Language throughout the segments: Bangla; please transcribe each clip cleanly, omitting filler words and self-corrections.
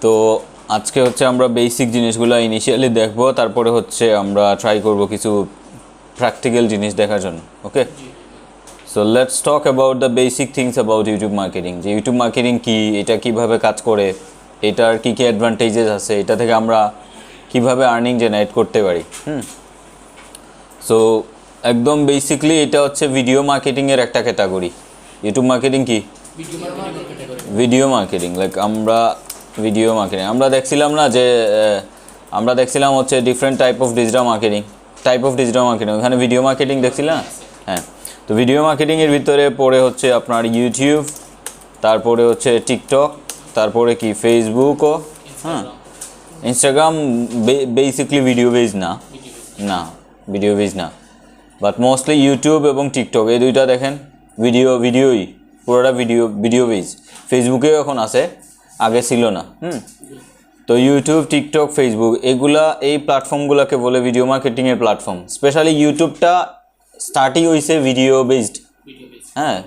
তো আজকে হচ্ছে আমরা বেসিক জিনিসগুলো ইনিশিয়ালি দেখব, তারপরে হচ্ছে আমরা ট্রাই করব কিছু প্র্যাকটিক্যাল জিনিস দেখার জন্য। Okay, so let's talk about the basic things about YouTube marketing. যে ইউটিউব মার্কেটিং কী, এটা কিভাবে কাজ করে, এটার কী কী অ্যাডভান্টেজেস আছে, এটা থেকে আমরা কিভাবে আর্নিং জেনারেট করতে পারি। সো একদম বেসিকলি এটা হচ্ছে ভিডিও মার্কেটিংয়ের একটা ক্যাটাগরি। ইউটিউব মার্কেটিং কি? Video marketing. লাইক আমরা ভিডিও মার্কেটিং আমরা দেখছিলাম না যে আমরা দেখছিলাম হচ্ছে different type of digital marketing, ওখানে ভিডিও মার্কেটিং দেখছিলাম। হ্যাঁ, তো ভিডিও মার্কেটিংয়ের ভিতরে পড়ে হচ্ছে আপনার ইউটিউব, তারপরে হচ্ছে টিকটক, তারপরে কি ফেসবুকও, হ্যাঁ ইনস্টাগ্রাম বেসিকলি ভিডিও বেজ না, ভিডিও বেজ না, বাট মোস্টলি ইউটিউব এবং টিকটক এই দুইটা দেখেন ভিডিওই পুরোটা ভিডিও বেজ। ফেসবুকেও এখন আছে, আগে ছিল না। তো ইউটিউব, টিকটক, ফেসবুক এই প্ল্যাটফর্মগুলোকে বলে ভিডিও মার্কেটিংয়ের প্ল্যাটফর্ম। স্পেশালি ইউটিউবটা স্টার্টই হয়েছে ভিডিও বেসড। হ্যাঁ,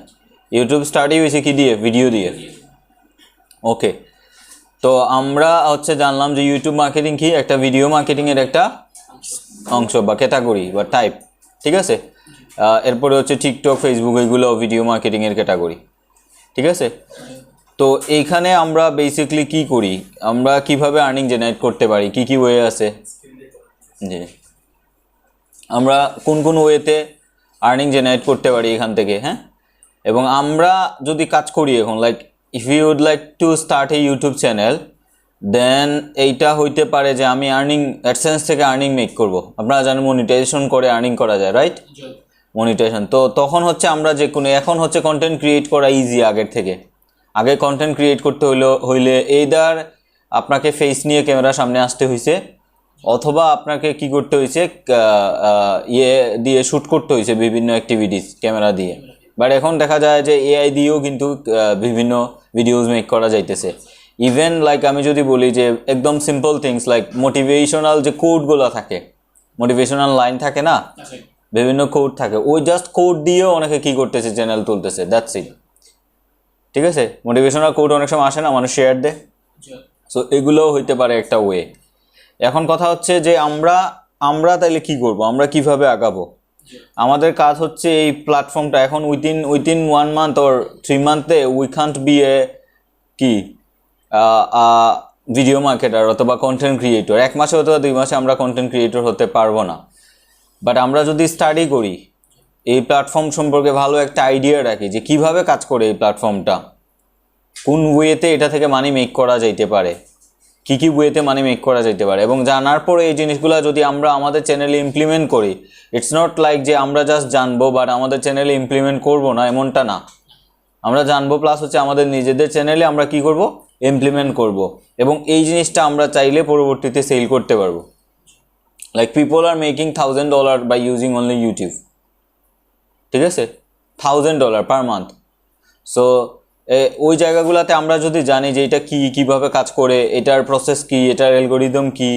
ইউটিউব স্টার্টই হয়েছে কি দিয়ে? ভিডিও দিয়ে। ওকে, তো আমরা হচ্ছে জানলাম যে ইউটিউব মার্কেটিং কি, একটা ভিডিও মার্কেটিংয়ের একটা অংশ বা ক্যাটাগরি বা টাইপ, ঠিক আছে। এরপরে হচ্ছে টিকটক, ফেসবুক, এগুলো ভিডিও মার্কেটিংয়ের ক্যাটাগরি, ঠিক আছে। তো এইখানে আমরা বেসিকলি কি করি, আমরা কিভাবে আর্নিং জেনারেট করতে পারি, কি কি ওয়ে আছে, জি আমরা কোন কোন ওয়েতে আর্নিং জেনারেট করতে পারি এখান থেকে। হ্যাঁ, এবং আমরা যদি কাজ করি এখন, like if you would like to start a YouTube channel, then এইটা হইতে পারে যে আমি অ্যাডসেন্স থেকে আর্নিং মেক করব। আপনারা জানেন মনিটাইজেশন করে আর্নিং করা যায়, রাইট? মনিটাইজেশন। তো তখন হচ্ছে আমরা যে কোনো, এখন হচ্ছে কন্টেন্ট ক্রিয়েট করা ইজি আগের থেকে। আগে কন্টেন্ট ক্রিয়েট করতে হইলে এইদার আপনাকে ফেস নিয়ে ক্যামেরার সামনে আসতে হয়েছে, অথবা আপনাকে কি করতে হয়েছে, দিয়ে শ্যুট করতে হয়েছে বিভিন্ন অ্যাক্টিভিটিস ক্যামেরা দিয়ে। বাট এখন দেখা যায় যে এআই দিয়েও কিন্তু বিভিন্ন ভিডিওজ মেক করা যাইতেছে। ইভেন লাইক আমি যদি বলি যে একদম সিম্পল থিংস লাইক মোটিভেশনাল যে কোডগুলো থাকে, মোটিভেশনাল লাইন থাকে না, বিভিন্ন কোড থাকে, ওই জাস্ট কোড দিয়েও অনেকে কি করতেছে, চ্যানেল তুলতেছে। দ্যাটস ইট, ঠিক আছে। মোটিভেশনাল কোড অনেক সময় আসে না, মানুষ শেয়ার দেয়। সো এগুলোও হইতে পারে একটা ওয়ে। এখন কথা হচ্ছে যে আমরা তাইলে কি করব, আমরা কিভাবে আগাবো? আমাদের কাজ হচ্ছে এই প্ল্যাটফর্মটা এখন উইদিন 1 মান্থ অর 3 মান্থে উই কান্ট বি এ কি ভিডিও মার্কেটার অথবা কন্টেন্ট ক্রিয়েটর। 1 মাসে অথবা 2 মাসে আমরা কন্টেন্ট ক্রিয়েটর হতে পারবো না। বাট আমরা যদি স্টাডি করি, এই প্ল্যাটফর্ম সম্পর্কে ভালো একটা আইডিয়া রাখি যে কিভাবে কাজ করে এই প্ল্যাটফর্মটা, কোন ওয়েতে এটা থেকে মানি মেক করা যাইতে পারে, কি ওয়েতে মানি মেক করা যাইতে পারে, এবং জানার পরে এই জিনিসগুলো যদি আমরা আমাদের চ্যানেলে ইমপ্লিমেন্ট করি, ইটস নট লাইক যে আমরা জাস্ট জানবো বাট আমাদের চ্যানেলে ইমপ্লিমেন্ট করবো না, এমনটা না। আমরা জানবো প্লাস হচ্ছে আমাদের নিজেদের চ্যানেলে আমরা কি করব, ইমপ্লিমেন্ট করব, এবং এই জিনিসটা আমরা চাইলে পরবর্তীতে সেল করতে পারবো। Like people are making $1000 by using only YouTube, ঠিক আছে, $1000 পার মান্থ। সো ওই জায়গাগুলোতে আমরা যদি জানি যে এটা কিভাবে কাজ করে, এটার প্রসেস কি, এটার অ্যালগরিদম কি,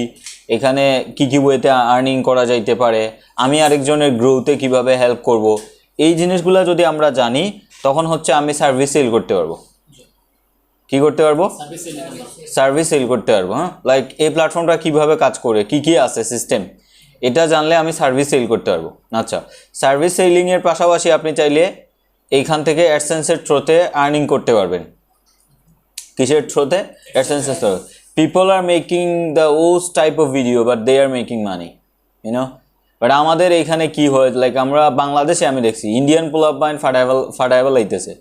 এখানে কি ওয়েতে আর্নিং করা যাইতে পারে, আমি আরেকজনের গ্রোথে কিভাবে হেল্প করব, এই জিনিসগুলো যদি আমরা জানি, তখন হচ্ছে আমি সার্ভিস সেল করতে পারবো। কি করতে পারবো? সার্ভিস সেল করতে পারবো। হ্যাঁ, লাইক এই প্ল্যাটফর্মটা কিভাবে কাজ করে, কি আছে সিস্টেম, এটা জানলে আমি সার্ভিস সেল করতে পারবো। আচ্ছা, সার্ভিস সেলিংয়ের পাশাপাশি আপনি চাইলে এইখান থেকে অ্যাডসেন্সের থ্রোতে আর্নিং করতে পারবেন। কিসের থ্রোতে? অ্যাডসেন্সের থ্রোতে। পিপল আর মেকিং দ্য ওস type of video but they are making money, you know. But আমাদের এইখানে কি হয়, লাইক আমরা বাংলাদেশে আমি দেখছি ইন্ডিয়ান পোলাপাইন ফাটাইবাল আইতেছে।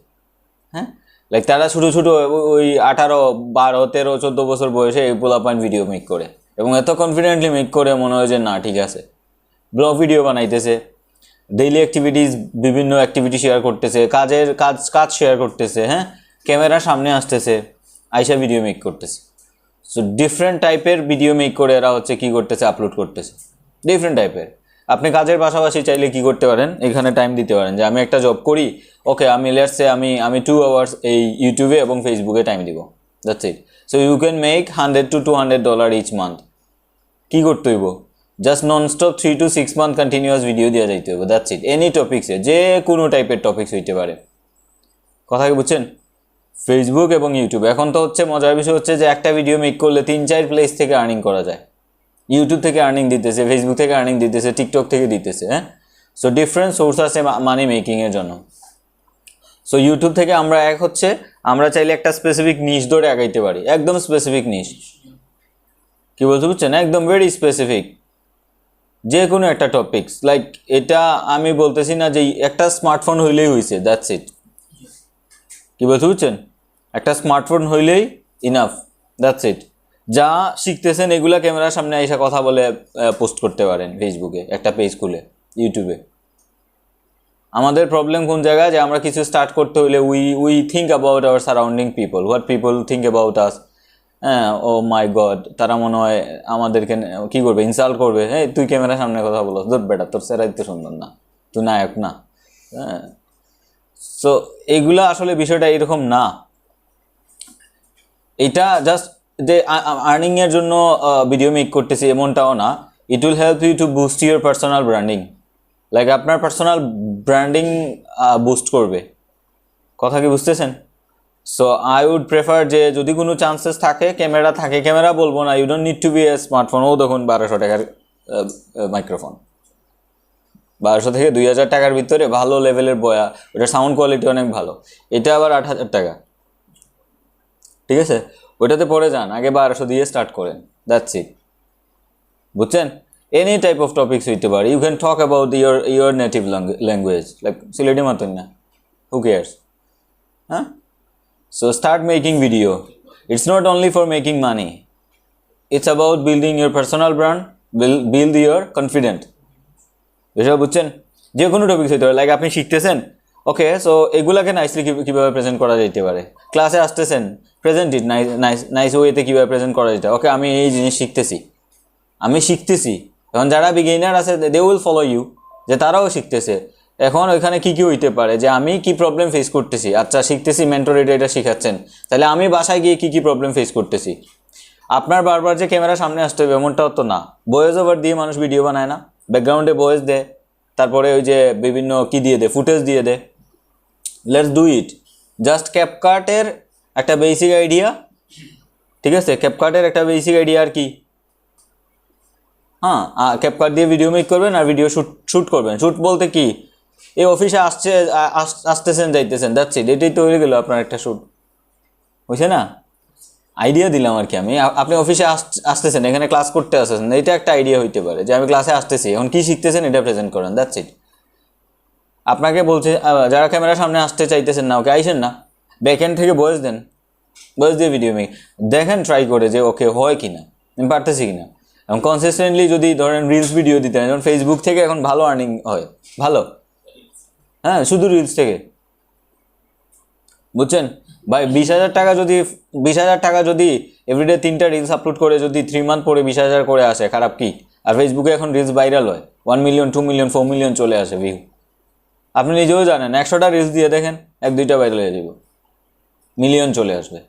হ্যাঁ, লাইক তারা ছোটো ওই 18, 12, 13, 14 বছর বয়সে এই পোলাপাইন ভিডিও মেক করে, এবং এত কনফিডেন্টলি মেক করে মনে হয় যে না ঠিক আছে। ব্লগ ভিডিও বানাইতেছে, ডেইলি অ্যাক্টিভিটিস, বিভিন্ন অ্যাক্টিভিটি শেয়ার করতেছে, কাজ শেয়ার করতেছে। হ্যাঁ, ক্যামেরার সামনে আসতেছে, আইসা ভিডিও মেক করতেছে। সো ডিফারেন্ট টাইপের ভিডিও মেক করে এরা হচ্ছে কি করতেছে, আপলোড করতেছে ডিফারেন্ট টাইপের। আপনি কাজের পাশাপাশি চাইলে কি করতে পারেন, এখানে টাইম দিতে পারেন যে আমি একটা জব করি, ওকে আমি লেটসে আমি 2 আওয়ার্স এই ইউটিউবে এবং ফেসবুকে টাইম দিব, that's it. So you can make $100 to $200 each month. কি করতে হইব? Just nonstop 3 to 6 month continuous video দেওয়া যাইতে হবে, দ্যাটস ইট। এনি টপিক্সে, যে কোনো টাইপের টপিক্স হইতে পারে। কথা কি বুঝছেন? ফেসবুক এবং ইউটিউব। এখন তো হচ্ছে মজার বিষয় হচ্ছে যে একটা ভিডিও মেক করলে 3-4 প্লেস থেকে আর্নিং করা যায়। ইউটিউব থেকে আর্নিং দিতেছে, ফেসবুক থেকে আর্নিং দিতেছে, টিকটক থেকে দিতেছে, হ্যাঁ। সো ডিফারেন্ট সোর্স আছে মানি মেকিংয়ের জন্য। সো ইউটিউব থেকে আমরা চাইলে একটা স্পেসিফিক নিশ ধরে আগাইতে পারি, একদম স্পেসিফিক নিশ। কি বলতে বুঝছেন, একদম ভেরি স্পেসিফিক, যে কোনো একটা টপিকস। লাইক এটা আমি বলতেছি না যে একটা স্মার্টফোন হইলেই হয়েছে, দ্যাটস ইট। কি বলতে বুঝছেন, একটা স্মার্টফোন হইলেই ইনাফ, দ্যাটস ইট। যা শিখতেছেন এগুলা ক্যামেরার সামনে এসে কথা বলে পোস্ট করতে পারেন ফেসবুকে, একটা পেজ খুলে, ইউটিউবে। আমাদের প্রবলেম কোন জায়গায়, যে আমরা কিছু স্টার্ট করতে হইলে we think about our surrounding people, what people think about us. হ্যাঁ, ও মাই গড, তারা মনে হয় আমাদেরকে কি করবে, ইনসাল্ট করবে। হ্যাঁ, তুই ক্যামেরার সামনে কথা বলো, দূর বেটা, তোর সেরাই তো সুন্দর না, তুই নায়ক না। হ্যাঁ, সো এইগুলা আসলে বিষয়টা এরকম না। এটা জাস্ট যে আর্নিংয়ের জন্য ভিডিও মেক করতেছি এমনটাও না। It will help you to boost your personal branding. Like আপনার পার্সোনাল ব্র্যান্ডিং বুস্ট করবে। কথা কি বুঝতেছেন? সো আই উড প্রেফার যে যদি কোনো চান্সেস থাকে, ক্যামেরা বলবো না, you don't need to be a smartphone. ও দেখুন 1200 টাকার মাইক্রোফোন, 1200 থেকে 2000 টাকার ভিতরে ভালো লেভেলের বয়া, ওটার সাউন্ড কোয়ালিটি অনেক ভালো। এটা আবার 8000 টাকা, ঠিক আছে? ওইটাতে পরে যান, আগে 1200 দিয়ে স্টার্ট করেন, দ্যাটস ইট। বুঝছেন? এনি টাইপ অফ টপিক্স হইতে পারে। You can talk about your native language, like Sylheti মতন না, হু কেয়ার্স, হ্যাঁ? So start making video. It's not only for making money. It's about building your personal brand, build your confidence. বিষয় বুঝছেন? যে কোনো টপিক্স হইতে পারে। লাইক আপনি শিখতেছেন, ওকে, সো এগুলাকে নাইসলি কীভাবে প্রেজেন্ট করা যেতে পারে। ক্লাসে আসতেছেন, প্রেজেন্ট ইট নাইস ওয়েতে কীভাবে প্রেজেন্ট করা যেতে। ওকে, আমি এই জিনিস শিখতেছি। এখন যারা বিগিনার আছে দে উইল ফলো ইউ, যে তারাও শিখতেছে। এখন ওইখানে কী হইতে পারে, যে আমি কি প্রবলেম ফেস করতেছি, আচ্ছা শিখতেছি, মেন্টর এটা শিখাচ্ছেন, তাহলে আমি বাসায় গিয়ে কি প্রবলেম ফেস করতেছি। আপনার বারবার যে ক্যামেরার সামনে আসতে হবে এমনটাও তো না। ভয়েস ওভার দিয়ে মানুষ ভিডিও বানায় না, ব্যাকগ্রাউন্ডে ভয়েস দেয়, তারপরে ওই যে বিভিন্ন কি দিয়ে দেয়, ফুটেজ দিয়ে দেয়। Let's do it. জাস্ট ক্যাপকাটের একটা বেসিক আইডিয়া, ঠিক আছে? ক্যাপকাটের একটা বেসিক আইডিয়া আর কি, হ্যাঁ, ক্যাপকাট দিয়ে ভিডিও মেক করবেন আর ভিডিও শ্যুট করবেন। শ্যুট বলতে কি, এই অফিসে আসতেছেন যাইতেছেন, দ্যাটস ইট। এটাই তো হয়ে গেল আপনার একটা শ্যুট, বুঝছে না? আইডিয়া দিলাম আর কি আমি। আপনি অফিসে আসতেছেন, এখানে ক্লাস করতে আসতেছেন, এটা একটা আইডিয়া হইতে পারে যে আমি ক্লাসে আসতেছি, এখন কী শিখতেছেন এটা প্রেজেন্ট করেন, দ্যাটস ইট। আপনাকে বলছে যারা ক্যামেরার সামনে আসতে চাইতেছেন না, ওকে আইসেন না, ব্যাকএন্ড থেকে ভয়েস দেন, ভয়েস দিয়ে ভিডিও মেক দেখেন, ট্রাই করে যে ওকে হয় কি না, আমি পারতেছি কি না। এবং কনসিস্টেন্টলি যদি ধরেন রিলস ভিডিও দিতে হয়, যেমন ফেসবুক থেকে এখন ভালো আর্নিং হয়, ভালো, হ্যাঁ, শুধু রিলস থেকে, বুঝছেন ভাই? 20,000 টাকা যদি এভরিডে 3টা রিলস আপলোড করে যদি 3 মান্থ পরে 20,000 করে আসে, খারাপ কি? আর ফেসবুকে এখন রিলস ভাইরাল হয়, 1 মিলিয়ন, 2 মিলিয়ন, 4 মিলিয়ন চলে আসে ভিউ। আপনি নিজেও জানেন, 100টা রিলস দিয়ে দেখেন, 1-2টা ভাইরাল হয়ে যাব, মিলিয়ন চলে আসবে।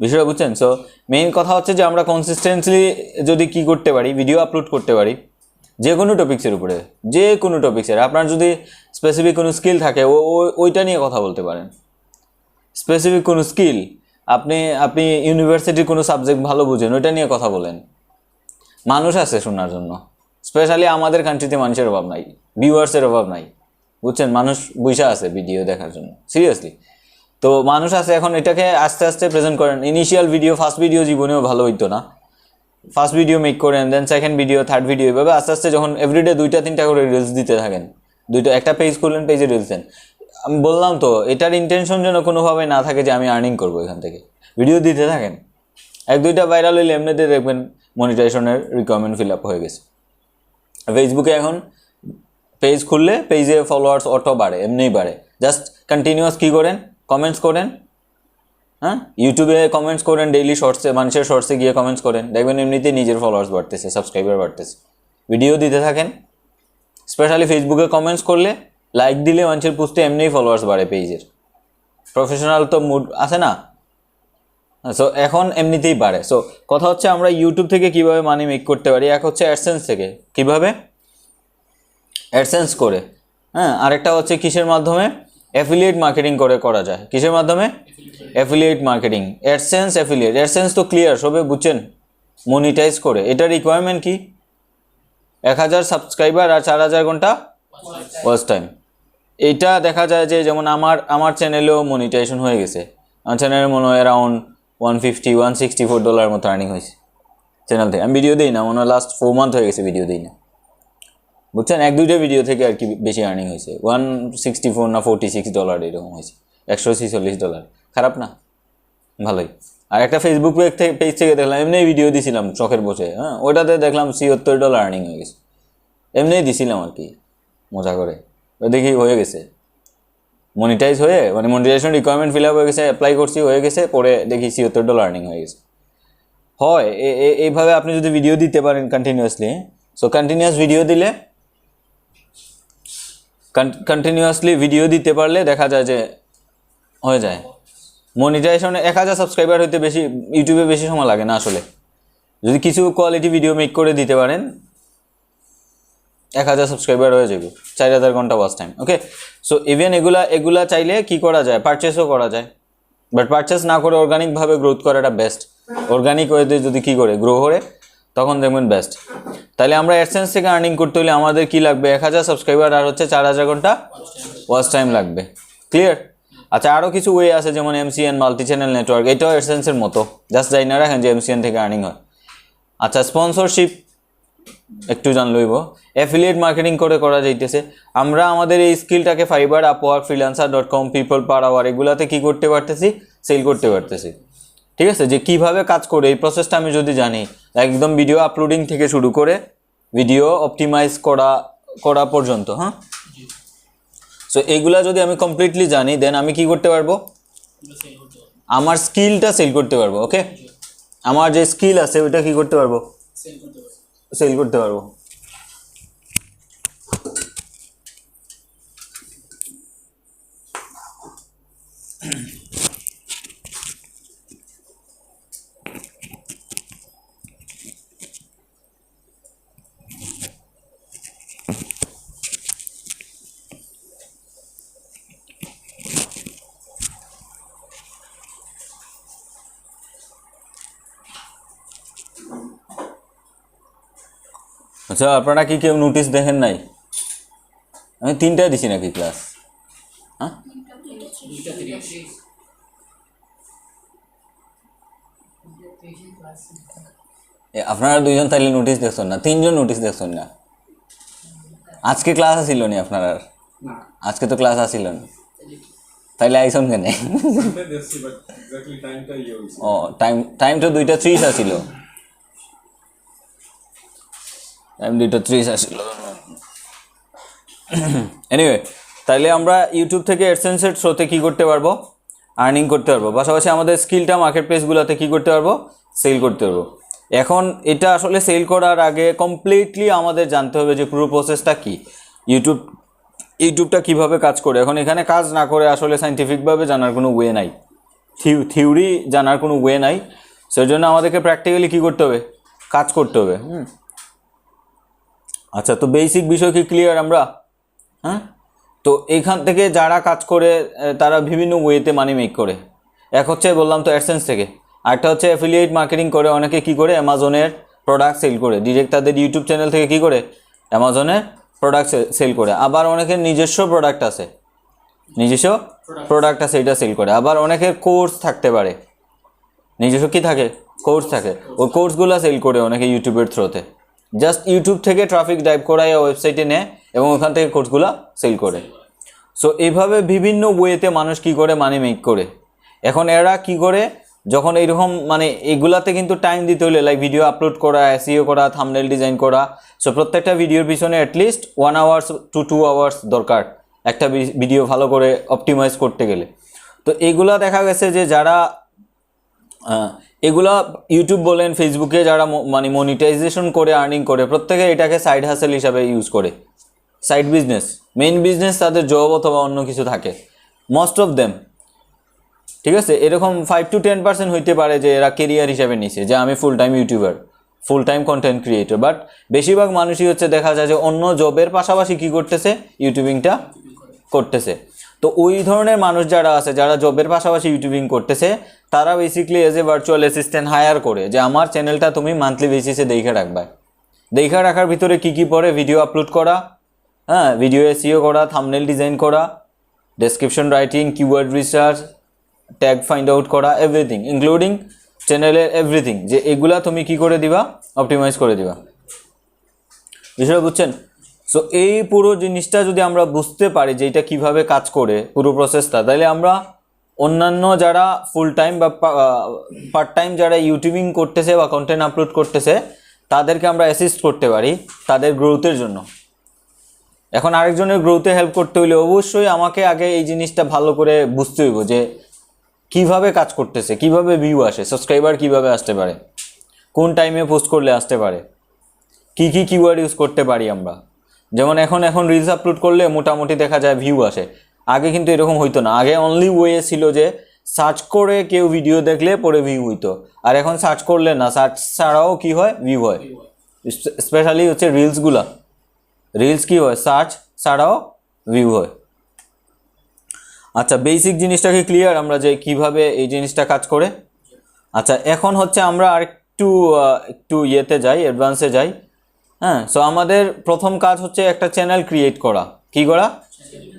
বিষয়টা বুঝছেন? সো মেইন কথা হচ্ছে যে আমরা কনসিস্টেন্টলি যদি কি করতে পারি, ভিডিও আপলোড করতে পারি যে কোনো টপিক্সের উপরে, যে কোনো টপিক্সের। আপনার যদি স্পেসিফিক কোনো স্কিল থাকে ওইটা নিয়ে কথা বলতে পারেন। স্পেসিফিক কোনো স্কিল, আপনি ইউনিভার্সিটির কোনো সাবজেক্ট ভালো বুঝেন, ওইটা নিয়ে কথা বলেন। মানুষ আছে শোনার জন্য। স্পেশালি আমাদের কান্ট্রিতে মানুষের অভাব নাই, ভিউয়ার্সের অভাব নাই, বুঝছেন? মানুষ বইসা আছে ভিডিও দেখার জন্য, সিরিয়াসলি। তো মানুষ আছে, এখন এটাকে আস্তে আস্তে প্রেজেন্ট করেন। ইনিশিয়াল ভিডিও, ফার্স্ট ভিডিও জীবনেও ভালো হইতো না, ফার্স্ট ভিডিও মেক করেন, then second video, third video, এভাবে আস্তে আস্তে যখন এভরিডে 2-3টা করে রিলস দিতে থাকেন, একটা পেজ করলেন, পেজে রিলস দেন। আমি বললাম তো, এটার ইন্টেনশন যেন কোনোভাবে না থাকে যে আমি আর্নিং করবো এখান থেকে, ভিডিও দিতে থাকেন। 1-2টা ভাইরাল হইলে এমনিতে দেখবেন মনিটাইজেশনের রিকোয়ারমেন্ট ফিল আপ হয়ে গেছে। ফেসবুকে এখন পেজ খুললে পেজে ফলোয়ার্স অটো বাড়ে, এমনিই বাড়ে। জাস্ট কন্টিনিউয়াস কী করেন, কমেন্টস করেন, হ্যাঁ, ইউটিউবে কমেন্টস করেন, ডেইলি শর্টসে, মানুষের শর্টসে গিয়ে কমেন্টস করেন, দেখবেন এমনিতেই নিজের ফলোয়ার্স বাড়তেছে, সাবস্ক্রাইবার বাড়তেছে। ভিডিও দিতে থাকেন, স্পেশালি ফেসবুকে কমেন্টস করলে, লাইক দিলে মানুষের পোস্টে এমনিই ফলোয়ার্স বাড়ে পেজের। প্রফেশনাল তো মুড আছে না, সো এখন এমনিতেই বাড়ে। সো কথা হচ্ছে আমরা ইউটিউব থেকে কীভাবে মানি মেক করতে পারি। এক হচ্ছে অ্যাডসেন্স থেকে, কীভাবে অ্যাডসেন্স করে, হ্যাঁ। আরেকটা হচ্ছে কিসের মাধ্যমে, অ্যাফিলিয়েট মার্কেটিং করে করা যায়। কিসের মাধ্যমে? Affiliate marketing. AdSense, affiliate. AdSense তো ক্লিয়ার, সবে বুঝছেন, মনিটাইজ করে। এটা রিকোয়ারমেন্ট কি? 1000 সাবস্ক্রাইবার আর 4000 ঘন্টা ওয়াচ টাইম। এইটা দেখা যায় যে যেমন আমার চ্যানেলেও মনিটাইজেশন হয়ে গেছে। আমার চ্যানেলের মনে হয় অ্যারাউন্ড $150-164 মতো আর্নিং হয়েছে চ্যানেল থেকে। আমি ভিডিও দিই না, মনে হয় লাস্ট 4 মান্থ হয়ে গেছে ভিডিও দিই না, বুঝছেন। 1-2টা ভিডিও থেকে আর কি বেশি আর্নিং হয়েছে। $164 না $46 এরকম হয়েছে, $146। খারাপ না, ভালোই। আর একটা ফেসবুক পেজ থেকে দেখলাম, এমনি ভিডিও দিছিলাম শখের বসে, হ্যাঁ, ওইটাতে দেখলাম $76 আর্নিং হয়ে গেছে। এমনিই দিছিলাম আর কি মজা করে, দেখি হয়ে গেছে মনিটাইজ হয়ে, মানে মনিটাইজেশন রিকোয়ারমেন্ট ফিল আপ হয়ে গেছে, অ্যাপ্লাই করছি, হয়ে গেছে, পরে দেখি $76 আর্নিং হয়ে গেছে। হয় এইভাবে আপনি যদি ভিডিও দিতে পারেন কন্টিনিউয়াসলি, সো কন্টিনিউয়াস ভিডিও দিলে, কন্টিনিউয়াসলি ভিডিও দিতে পারলে দেখা যায় যে হয়ে যায় মনিটাইজেশনে। 1000 সাবস্ক্রাইবার হইতে বেশি ইউটিউবে বেশি সময় লাগে না আসলে। যদি কিছু কোয়ালিটি ভিডিও মেক করে দিতে পারেন, 1000 সাবস্ক্রাইবার হয়ে যাবে, 4000 ঘন্টা ওয়াচ টাইম। ওকে, সো ইভেন এগুলা চাইলে কি করা যায়, পারচেসও করা যায়। বাট পারচেস না করে অর্গানিকভাবে গ্রোথ করাটা বেস্ট। অর্গানিক ওয়েতে যদি কি করে গ্রো করে, তখন দেখবেন বেস্ট। তাহলে আমরা অ্যাডসেন্স থেকে আর্নিং করতে হলে আমাদের কি লাগবে? 1000 সাবস্ক্রাইবার আর হচ্ছে 4000 ঘন্টা ওয়াচ টাইম লাগবে। ক্লিয়ার? আচ্ছা, আরও কিছু ওয়ে আছে, যেমন MCN, মাল্টি চ্যানেল নেটওয়ার্ক। এটাও অ্যাডসেন্সের মতো, জাস্ট যাই না রাখেন যে MCN থেকে আর্নিং হয়। আচ্ছা, স্পন্সরশিপ একটু জানলইব। অ্যাফিলিয়েট মার্কেটিং করে করা যাইতেছে। আমরা আমাদের এই স্কিলটাকে Fiverr, Upwork, freelancer.com, People Per Hour এগুলাতে কি করতে পারতেছি? সেল করতে পারতেছি। ঠিক আছে, যে কিভাবে কাজ করে এই প্রসেসটা আমি যদি জানি, একদম ভিডিও আপলোডিং থেকে শুরু করে ভিডিও অপটিমাইজ করা পর্যন্ত, হ্যাঁ। সো এইগুলা যদি আমি কমপ্লিটলি জানি, দেন আমি কি করতে পারবো? আমার স্কিলটা সেল করতে পারবো। ওকে, আমার যে স্কিল আছে ওইটা কি করতে পারবো? সেল করতে পারবো। আচ্ছা, আপনারা কি কেউ নোটিশ দেখেন নাই? আমি 3টায় দিছি নাকি ক্লাস? হ্যাঁ, আপনারা 2জন তাইলে নোটিশ দেখছেন না, 3জন নোটিশ দেখছেন না। আজকে ক্লাস আসিল নি আপনার? আর আজকে তো ক্লাস আসিল না, তাইলে আইসন কেন? ও, টাইম তো 2:30 আসিল, টাইম 2:30 আসিল। এনিওয়ে, তাইলে আমরা ইউটিউব থেকে অ্যাডসেন্সের থ্রুতে কী করতে পারবো? আর্নিং করতে পারবো। পাশাপাশি আমাদের স্কিলটা মার্কেট প্লেসগুলোতে কী করতে পারবো? সেল করতে পারবো। এখন এটা আসলে সেল করার আগে কমপ্লিটলি আমাদের জানতে হবে যে পুরো প্রসেসটা কী, ইউটিউবটা কীভাবে কাজ করে। এখন এখানে কাজ না করে আসলে সাইন্টিফিকভাবে জানার কোনো ওয়ে নাই, থিওরি জানার কোনো ওয়ে নাই। সেই জন্য আমাদেরকে প্র্যাকটিক্যালি কী করতে হবে? কাজ করতে হবে। আচ্ছা, তো বেসিক বিষয় কি ক্লিয়ার আমরা? হ্যাঁ, তো এইখান থেকে যারা কাজ করে তারা বিভিন্ন ওয়েতে মানি মেক করে। এক হচ্ছে বললাম তো অ্যাডসেন্স থেকে, আরেকটা হচ্ছে অ্যাফিলিয়েট মার্কেটিং করে। অনেকে কি করে? অ্যামাজনের প্রোডাক্ট সেল করে, ডিরেক্ট তাদের ইউটিউব চ্যানেল থেকে কি করে? অ্যামাজনের প্রোডাক্ট সেল করে। আবার অনেকের নিজস্ব প্রোডাক্ট আছে, এটা সেল করে। আবার অনেকের কোর্স থাকতে পারে, নিজস্ব কি থাকে? কোর্স থাকে, ওই কোর্সগুলো সেল করে অনেকে ইউটিউবের থ্রুতে। জাস্ট ইউটিউব থেকে ট্রাফিক ড্রাইভ করায় ওয়েবসাইটে নেয় এবং ওখান থেকে কোর্সগুলো সেল করে। সো এইভাবে বিভিন্ন ওয়েতে মানুষ কি করে? মানি মেক করে। এখন এরা কি করে? যখন এইরকম মানে এগুলাতে কিন্তু টাইম দিতে হলে, লাইক ভিডিও আপলোড করা, SEO করা, থাম্বনেল ডিজাইন করা, সো প্রত্যেকটা ভিডিওর পিছনে অ্যাটলিস্ট 1 আওয়ার্স to 2 আওয়ার্স দরকার একটা ভিডিও ভালো করে অপটিমাইজ করতে গেলে। তো এইগুলা দেখা গেছে যে যারা এগুলা ইউটিউব বলেন, ফেসবুকে যারা মানে মনিটাইজেশন করে আর্নিং করে, প্রত্যেকে এটাকে সাইড হাসেল হিসাবে ইউজ করে। সাইড বিজনেস, মেইন বিজনেস তাদের জব অথবা অন্য কিছু থাকে, মোস্ট অফ দেম। ঠিক আছে, এরকম 5 to 10% হইতে পারে যে এরা কেরিয়ার হিসাবে নিছে, যে আমি full time YouTuber, full time content creator. But বেশিরভাগ মানুষই হচ্ছে দেখা যায় যে অন্য জবের পাশাপাশি কি করতেছে? ইউটিউবিংটা করতেছে। তো তো ওই ধরনের মানুষ যারা আছে, যারা জবের পাশাপাশি ইউটিউবিং করতেছে, তারা basically as a virtual assistant hire করে যে আমার চ্যানেলটা তুমি মান্থলি বেসিসে দেখে রাখবা। দেখে রাখার ভিতরে কি কি পড়ে? ভিডিও আপলোড করা, হ্যাঁ, ভিডিও এসইও করা, থাম্বনেল ডিজাইন করা, description writing, keyword research, tag find out করা, এভরিথিং ইনক্লুডিং চ্যানেলের এভরিথিং, যে এগুলা তুমি কি করে দিবা? অপটিমাইজ করে দিবা। বিষয়টা বুঝছেন? সো এই পুরো জিনিসটা যদি আমরা বুঝতে পারি যে এটা কীভাবে কাজ করে পুরো প্রসেসটা, তাহলে আমরা অন্যান্য যারা ফুল টাইম বা পার্ট টাইম যারা ইউটিউবিং করতেছে বা কন্টেন্ট আপলোড করতেছে, তাদেরকে আমরা অ্যাসিস্ট করতে পারি তাদের গ্রোথের জন্য। এখন আরেকজনের গ্রোথে হেল্প করতে হইলে অবশ্যই আমাকে আগে এই জিনিসটা ভালো করে বুঝতে হইব যে কিভাবে কাজ করতেছে, কিভাবে ভিউ আসে, সাবস্ক্রাইবার কিভাবে আসতে পারে, কোন টাইমে পোস্ট করলে আসতে পারে, কি কি কিওয়ার্ড ইউজ করতে পারি আমরা। যেমন এখন রিলস আপলোড করলে মোটামুটি দেখা যায় ভিউ আসে, আগে কিন্তু এরকম হইতো না। আগে অনলি ওয়ে ছিল যে সার্চ করে কেউ ভিডিও দেখলে পরে ভিউ হইতো, আর এখন সার্চ করলে না, সার্চ ছাড়াও কি হয়? ভিউ হয়। স্পেশালি হচ্ছে রিলসগুলা, রিলস কি হয়? সার্চ ছাড়াও ভিউ হয়। আচ্ছা, বেসিক জিনিসটাকে ক্লিয়ার আমরা যে কিভাবে এই জিনিসটা কাজ করে। আচ্ছা, এখন হচ্ছে আমরা একটু ইয়েতে যাই, অ্যাডভান্সে যাই। হ্যাঁ, সো আমাদের প্রথম কাজ হচ্ছে একটা চ্যানেল ক্রিয়েট করা। কি করা?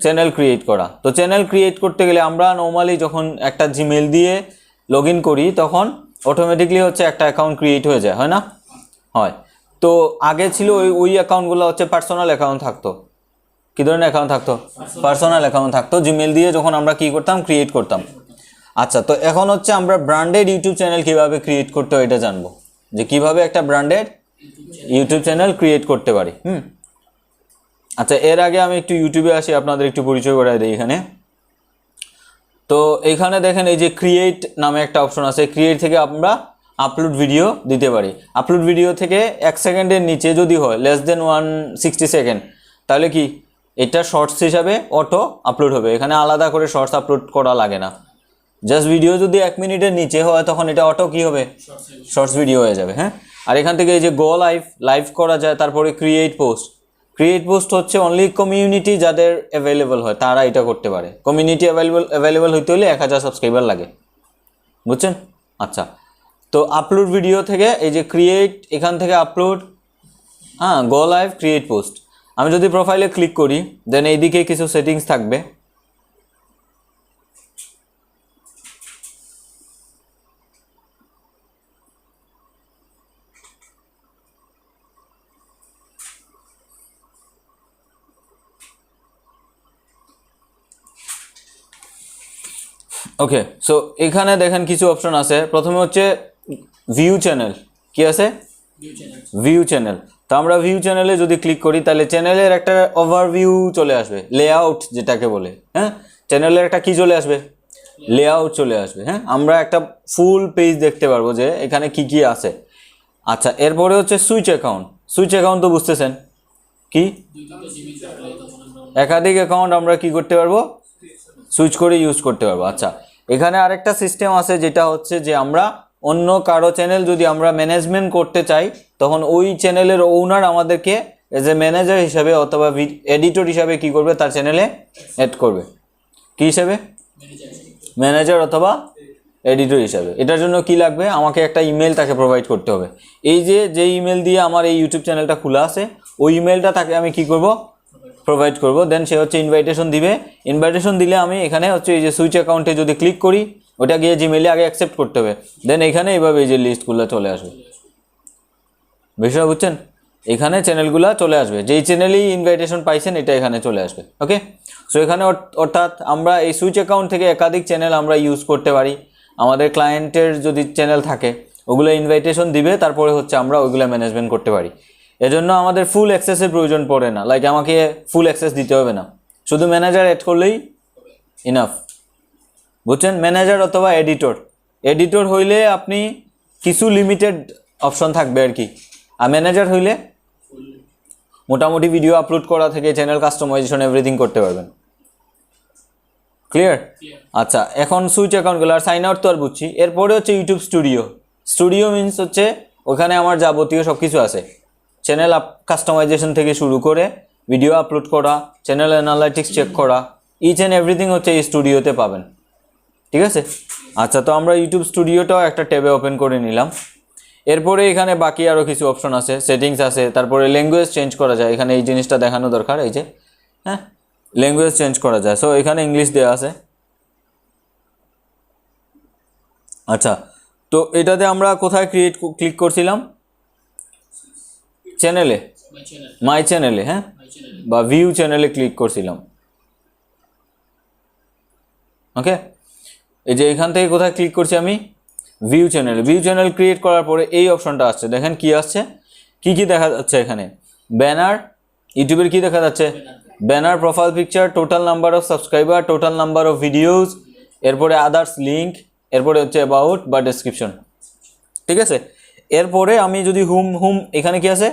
চ্যানেল ক্রিয়েট করা। তো চ্যানেল ক্রিয়েট করতে গেলে আমরা নর্মালি যখন একটা জিমেল দিয়ে লগ ইন করি, তখন অটোমেটিকলি হচ্ছে একটা অ্যাকাউন্ট ক্রিয়েট হয়ে যায়, হয় না? হয়। তো আগে ছিল ওই অ্যাকাউন্টগুলো হচ্ছে পার্সোনাল অ্যাকাউন্ট থাকতো। কী ধরনের অ্যাকাউন্ট থাকতো? পার্সোনাল অ্যাকাউন্ট থাকতো, জিমেল দিয়ে যখন আমরা কি করতাম? ক্রিয়েট করতাম। আচ্ছা, তো এখন হচ্ছে আমরা ব্র্যান্ডেড ইউটিউব চ্যানেল কীভাবে ক্রিয়েট করতে হয় এটা জানবো, যে কিভাবে একটা ব্র্যান্ডেড ইউটিউব চ্যানেল ক্রিয়েট করতে পারি। আচ্ছা, এর আগে আমি একটু ইউটিউবে আসি, আপনাদের একটু পরিচয় করাই দিই এখানে। তো এইখানে দেখেন এই যে ক্রিয়েট নামে একটা অপশন আছে, ক্রিয়েট থেকে আমরা আপলোড ভিডিও দিতে পারি। আপলোড ভিডিও থেকে 1 সেকেন্ডের নিচে যদি হয়, লেস দেন 160 সেকেন্ড, তাহলে কি এটা শর্টস হিসাবে অটো আপলোড হবে। এখানে আলাদা করে শর্টস আপলোড করা লাগে না। জাস্ট ভিডিও যদি 1 মিনিটের নিচে হয়, তখন এটা অটো কি হবে? শর্টস ভিডিও হয়ে যাবে। হ্যাঁ, আর এখান থেকে এই যে গো লাইভ করা যায়। তারপরে ক্রিয়েট পোস্ট হচ্ছে অনলি কমিউনিটি যাদের অ্যাভেলেবল হয় তারা এটা করতে পারে। কমিউনিটি অ্যাভেলেবল হইতে হলে 1000 সাবস্ক্রাইবার লাগে, বুঝছেন? আচ্ছা, তো আপলোড ভিডিও থেকে এই যে ক্রিয়েট, এখান থেকে আপলোড, হ্যাঁ, গো লাইভ, ক্রিয়েট পোস্ট। আমি যদি প্রোফাইলে ক্লিক করি, দেন এইদিকে কিছু সেটিংস থাকবে। ওকে, সো এখানে দেখেন কিছু অপশন আছে। প্রথমে হচ্ছে ভিউ চ্যানেল। কি আছে? View channel. তো আমরা ভিউ চ্যানেলে যদি ক্লিক করি, তাহলে চ্যানেলের একটা ওভারভিউ চলে আসবে, লেআউট যেটাকে বলে। হ্যাঁ, চ্যানেলের একটা কি চলে আসবে? লেআউট চলে আসবে। হ্যাঁ, আমরা একটা ফুল পেজ দেখতে পারবো যে এখানে কি কি আছে। আচ্ছা, এরপরে হচ্ছে সুইচ অ্যাকাউন্ট তো বুঝতেছেন কি? একাধিক অ্যাকাউন্ট আমরা কি করতে পারবো? সুইচ করে ইউজ করতে পারবো। আচ্ছা, এখানে আরেকটা সিস্টেম আছে, যেটা হচ্ছে যে আমরা অন্য কারো চ্যানেল যদি আমরা ম্যানেজমেন্ট করতে চাই, তখন ওই চ্যানেলের ওনার আমাদেরকে এজ এ ম্যানেজার হিসাবে অথবা এডিটর হিসাবে কি করবে? তার চ্যানেলে অ্যাড করবে। কি হিসাবে? ম্যানেজার অথবা এডিটর হিসাবে। এটার জন্য কি লাগবে? আমাকে একটা ইমেল তাকে প্রোভাইড করতে হবে। এই যে ইমেল দিয়ে আমার এই ইউটিউব চ্যানেলটা খোলা আছে, ওই ইমেলটা তাকে আমি কি করব? প্রোভাইড করব। দেন সে হচ্ছে ইনভাইটেশন দিবে। ইনভাইটেশন দিলে আমি এখানে হচ্ছে এই যে সুইচ অ্যাকাউন্টে যদি ক্লিক করি, ওটা গিয়ে জিমেলে আগে অ্যাকসেপ্ট করতে হবে। দেন এখানে এইভাবে এই যে লিস্টগুলো চলে আসবে। বিষয় বুঝছেন? এখানে চ্যানেলগুলো চলে আসবে, যেই চ্যানেলেই ইনভাইটেশন পাইছেন এটা এখানে চলে আসবে। ওকে, সো এখানে অর্থাৎ আমরা এই সুইচ অ্যাকাউন্ট থেকে একাধিক চ্যানেল আমরা ইউজ করতে পারি। আমাদের ক্লায়েন্টের যদি চ্যানেল থাকে, ওগুলো ইনভাইটেশন দিবে, তারপরে হচ্ছে আমরা ওইগুলো ম্যানেজমেন্ট করতে পারি। এজন্য আমাদের ফুল অ্যাক্সেসের প্রয়োজন পড়ে না, লাইক আমাকে ফুল অ্যাক্সেস দিতে হবে না, শুধু ম্যানেজার অ্যাড করলেই ইনাফ। বুঝছেন? ম্যানেজার অথবা এডিটর হইলে আপনি কিছু লিমিটেড অপশন থাকবে আর কি, আর ম্যানেজার হইলে মোটামুটি ভিডিও আপলোড করা থেকে চ্যানেল কাস্টমাইজেশন এভরিথিং করতে পারবেন। ক্লিয়ার? আচ্ছা, এখন সুইচ অ্যাকাউন্টগুলো আর সাইন আউট তো আর বুঝছি। এরপরে হচ্ছে ইউটিউব স্টুডিও মিনস হচ্ছে ওখানে আমার যাবতীয় সব কিছু আছে, চ্যানেল কাস্টমাইজেশন থেকে শুরু করে ভিডিও আপলোড করা, চ্যানেল অ্যানালাইটিক্স চেক করা, ইচ অ্যান্ড এভরিথিং হচ্ছে এই স্টুডিওতে পাবেন, ঠিক আছে। আচ্ছা, তো আমরা ইউটিউব স্টুডিওটাও একটা ট্যাবে ওপেন করে নিলাম। এরপরে এখানে বাকি আরও কিছু অপশন আছে, সেটিংস আছে, তারপরে ল্যাঙ্গুয়েজ চেঞ্জ করা যায়। এখানে এই জিনিসটা দেখানো দরকার, এই যে হ্যাঁ ল্যাঙ্গুয়েজ চেঞ্জ করা যায়। সো এখানে ইংলিশ দেওয়া আছে। আচ্ছা, তো এটাতে আমরা কোথায় ক্লিক করছিলাম? চ্যানেলে, মাই চ্যানেলে, হ্যাঁ, বা ভিউ চ্যানেলে ক্লিক করছিলাম। ওকে, এই যে এখান থেকে কোথায় ক্লিক করছি আমি? View channel. View channel create করার পরে এই অপশনটা আসছে, দেখেন কি আসছে, কি কি দেখা যাচ্ছে এখানে? ব্যানার, ইউটিউবের কি দেখা যাচ্ছে? Banner, profile picture, total number of subscriber, total number of videos, এরপরে আদার্স লিঙ্ক, এরপরে হচ্ছে অ্যাবাউট বা ডেসক্রিপশন, ঠিক আছে। এরপরে আমি যদি হোম এখানে কি আছে?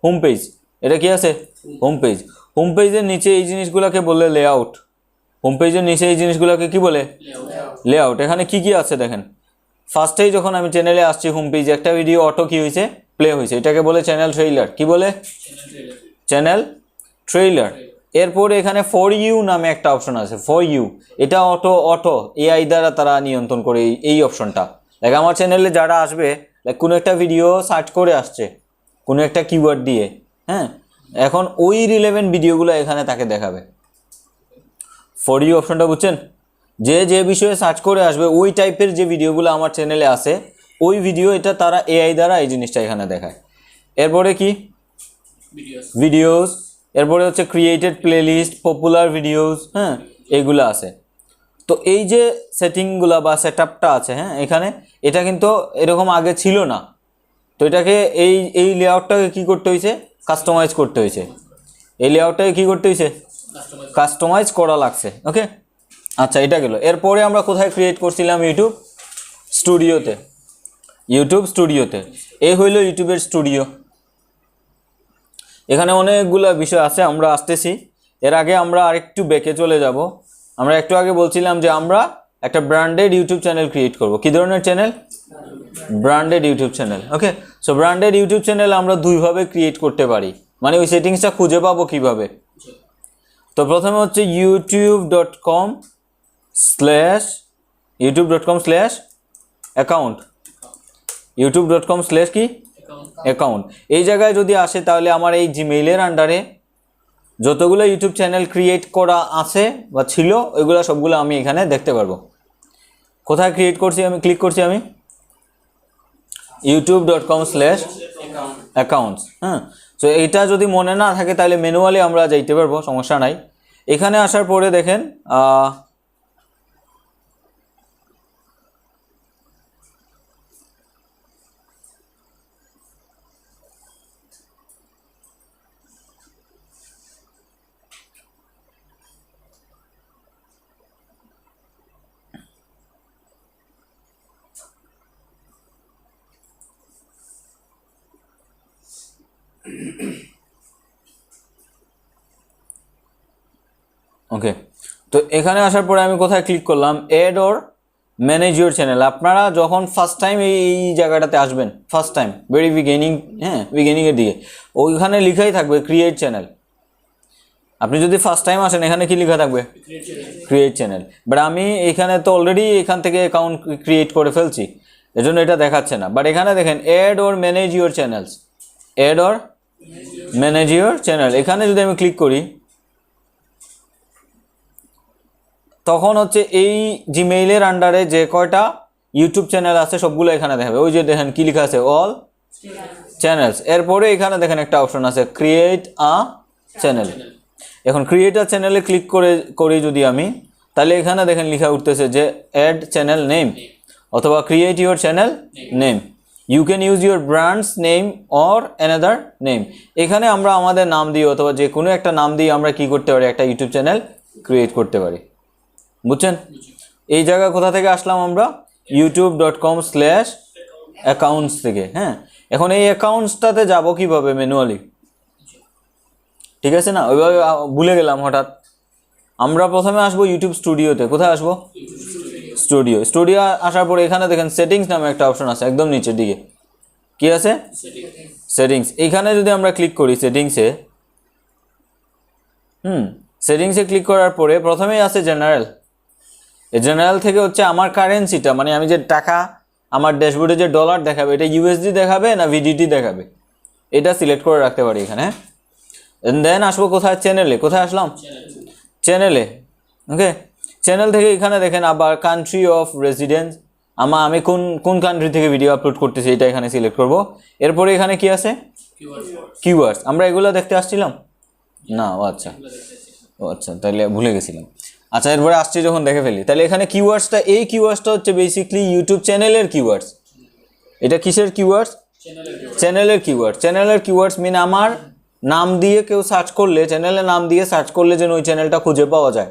Home page. এটা কি আছে? Home page. হোম পেজের নিচে এই জিনিসগুলোকে বলে লেআউট। হোম পেজের নিচে এই জিনিসগুলোকে কি বলে? লেআউট। এখানে কি কি আছে দেখেন। ফার্স্টেই যখন আমি চ্যানেলে আসছি, হোম পেজে একটা ভিডিও অটো কি হয়েছে? প্লে হয়েছে। এটাকে বলে চ্যানেল ট্রেইলার। কি বলে? Channel trailer. এরপরে এখানে ফর ইউ নামে একটা অপশন আছে, ফর ইউ। এটা অটো এআই দ্বারা তারা নিয়ন্ত্রণ করে এই অপশনটা। দেখ আমার চ্যানেলে যারা আসবে, কোনো একটা ভিডিও সার্চ করে আসছে কোনো একটা কিওয়ার্ড দিয়ে, হ্যাঁ, এখন ওই রিলেভেন্ট ভিডিওগুলো এখানে তাকে দেখাবে। ফর ইউ অপশনটা বুঝছেন? যে বিষয়ে সার্চ করে আসবে ওই টাইপের যে ভিডিওগুলো আমার চ্যানেলে আসে, ওই ভিডিও এটা তারা এআই দ্বারা এই জিনিসটা এখানে দেখায়। এরপরে কি? ভিডিওস। এরপরে হচ্ছে ক্রিয়েটেড প্লেলিস্ট, পপুলার ভিডিওস, হ্যাঁ, এইগুলো আছে। তো এই যে সেটিংগুলো বা সেটআপটা আছে, হ্যাঁ, এখানে এটা কিন্তু এরকম আগে ছিল না। তো এটাকে এই লেআউটটাকে কী করতে হয়েছে? কাস্টমাইজ করতে হয়েছে। এই লেআউটটাকে কী করতে হয়েছে? কাস্টমাইজ করা লাগছে। ওকে, আচ্ছা, এটা গেল। এরপরে আমরা কোথায় ক্রিয়েট করছিলাম? ইউটিউব স্টুডিওতে। ইউটিউব স্টুডিওতে এই হইল ইউটিউবের স্টুডিও। এখানে অনেকগুলো বিষয় আছে, আমরা আসতেছি। এর আগে আমরা আরেকটু ব্যাকে চলে যাব। আমরা একটু আগে বলছিলাম যে আমরা একটা ব্র্যান্ডেড ইউটিউব চ্যানেল ক্রিয়েট করব। কী ধরনের channel? Branded YouTube channel. Okay, so branded YouTube channel আমরা দুইভাবে ক্রিয়েট করতে পারি। মানে ওই সেটিংসটা খুঁজে পাবো কিভাবে? তো প্রথমে হচ্ছে youtube.com/অ্যাকাউন্ট। youtube.com/ কি? অ্যাকাউন্ট। এই জায়গায় যদি আসে তাহলে আমার এই জিমেইলের আন্ডারে যতগুলো ইউটিউব চ্যানেল ক্রিয়েট করা আছে বা ছিল, ওইগুলো সবগুলো আমি এখানে দেখতে পারবো। কোথায় ক্রিয়েট করছি আমি? ক্লিক করছি আমি youtube.com/accounts। হ্যাঁ, তো এইটা যদি মনে না থাকে তাহলে ম্যানুয়ালি আমরা যাইতে পারবো, সমস্যা নাই। এখানে আসার পরে দেখেন ওকে, তো এখানে আসার পরে আমি কোথায় ক্লিক করলাম? Add or manage your channel. আপনারা যখন ফার্স্ট টাইম এই জায়গাটাতে আসবেন, ফার্স্ট টাইম ভেরি বিগিনিং, হ্যাঁ, বিগিনিংয়ের দিকে, ওইখানে লিখাই থাকবে ক্রিয়েট চ্যানেল। আপনি যদি ফার্স্ট টাইম আসেন, এখানে কি লেখা থাকবে? Create channel. বাট আমি এখানে তো অলরেডি এখান থেকে অ্যাকাউন্ট ক্রিয়েট করে ফেলছি, এজন্য এটা দেখাচ্ছে না। বাট এখানে দেখেন add or manage your channels, add or manage your channel. এখানে যদি আমি ক্লিক করি, তখন হচ্ছে এই জিমেইলের আন্ডারে যে কয়টা ইউটিউব চ্যানেল আছে সবগুলো এখানে দেখাবে। ওই যে দেখেন কি লেখা আছে? All channels. এরপরে এখানে দেখেন একটা অপশন আছে ক্রিয়েট আ চ্যানেল। এখন ক্রিয়েট আ চ্যানেলে ক্লিক করি যদি আমি, তাহলে এখানে দেখেন লেখা উঠতেছে যে অ্যাড চ্যানেল নেম অথবা create your channel name. You can use your brands name or another name. এখানে আমরা আমাদের নাম দিয়ে অথবা যে কোনো একটা নাম দিয়ে আমরা কি করতে পারি? একটা ইউটিউব চ্যানেল ক্রিয়েট করতে পারি। বুঝছেন? এই জায়গা কোথা থেকে আসলাম আমরা? youtube.com/accounts থেকে। হ্যাঁ, এখন এই অ্যাকাউন্টসটাতে যাব কিভাবে? ম্যানুয়ালি, ঠিক আছে না? ওইভাবে ভুলে গেলাম হঠাৎ। আমরা প্রথমে আসবো ইউটিউব স্টুডিওতে। কোথায় আসবো? স্টুডিও আসার পরে এখানে দেখেন সেটিংস নামে একটা অপশন আছে একদম নিচের দিকে। কি আছে? সেটিংস। এইখানে যদি আমরা ক্লিক করি সেটিংসে, সেটিংসে ক্লিক করার পরে প্রথমেই আছে জেনারেল। এই জেনারেল থেকে হচ্ছে আমার কারেন্সিটা, মানে আমি যে টাকা আমার ড্যাশবোর্ডে যে ডলার দেখাবে এটা ইউএসডি দেখাবে না ভিডিটি দেখাবে, এটা সিলেক্ট করে রাখতে পারি এখানে। দেন আসবো কোথায়, চ্যানেলে। কোথায় আসলাম? চ্যানেলে। ওকে, চ্যানেল থেকে এখানে দেখেন আবার কান্ট্রি অফ রেসিডেন্স, আমি কোন কোন কান্ট্রি থেকে ভিডিও আপলোড করতেছি এটা এখানে সিলেক্ট করব। এরপরে এখানে কি আছে? কিওয়ার্ডস। আমরা এগুলো দেখতে আসছিলাম না? ও আচ্ছা, ও আচ্ছা, তাহলে ভুলে গেছিলাম। আচ্ছা, এরপরে আসছি যখন দেখে ফেলি। তাহলে এখানে কিওয়ার্ডসটা, এই কিওয়ার্ডসটা হচ্ছে বেসিক্যালি ইউটিউব চ্যানেলের কিওয়ার্ডস। এটা কিসের কিওয়ার্ডস? চ্যানেলের কিওয়ার্ড। চ্যানেলের কিওয়ার্ডস মিন আমার নাম দিয়ে কেউ সার্চ করলে, চ্যানেলের নাম দিয়ে সার্চ করলে যেন ওই চ্যানেলটা খুঁজে পাওয়া যায়।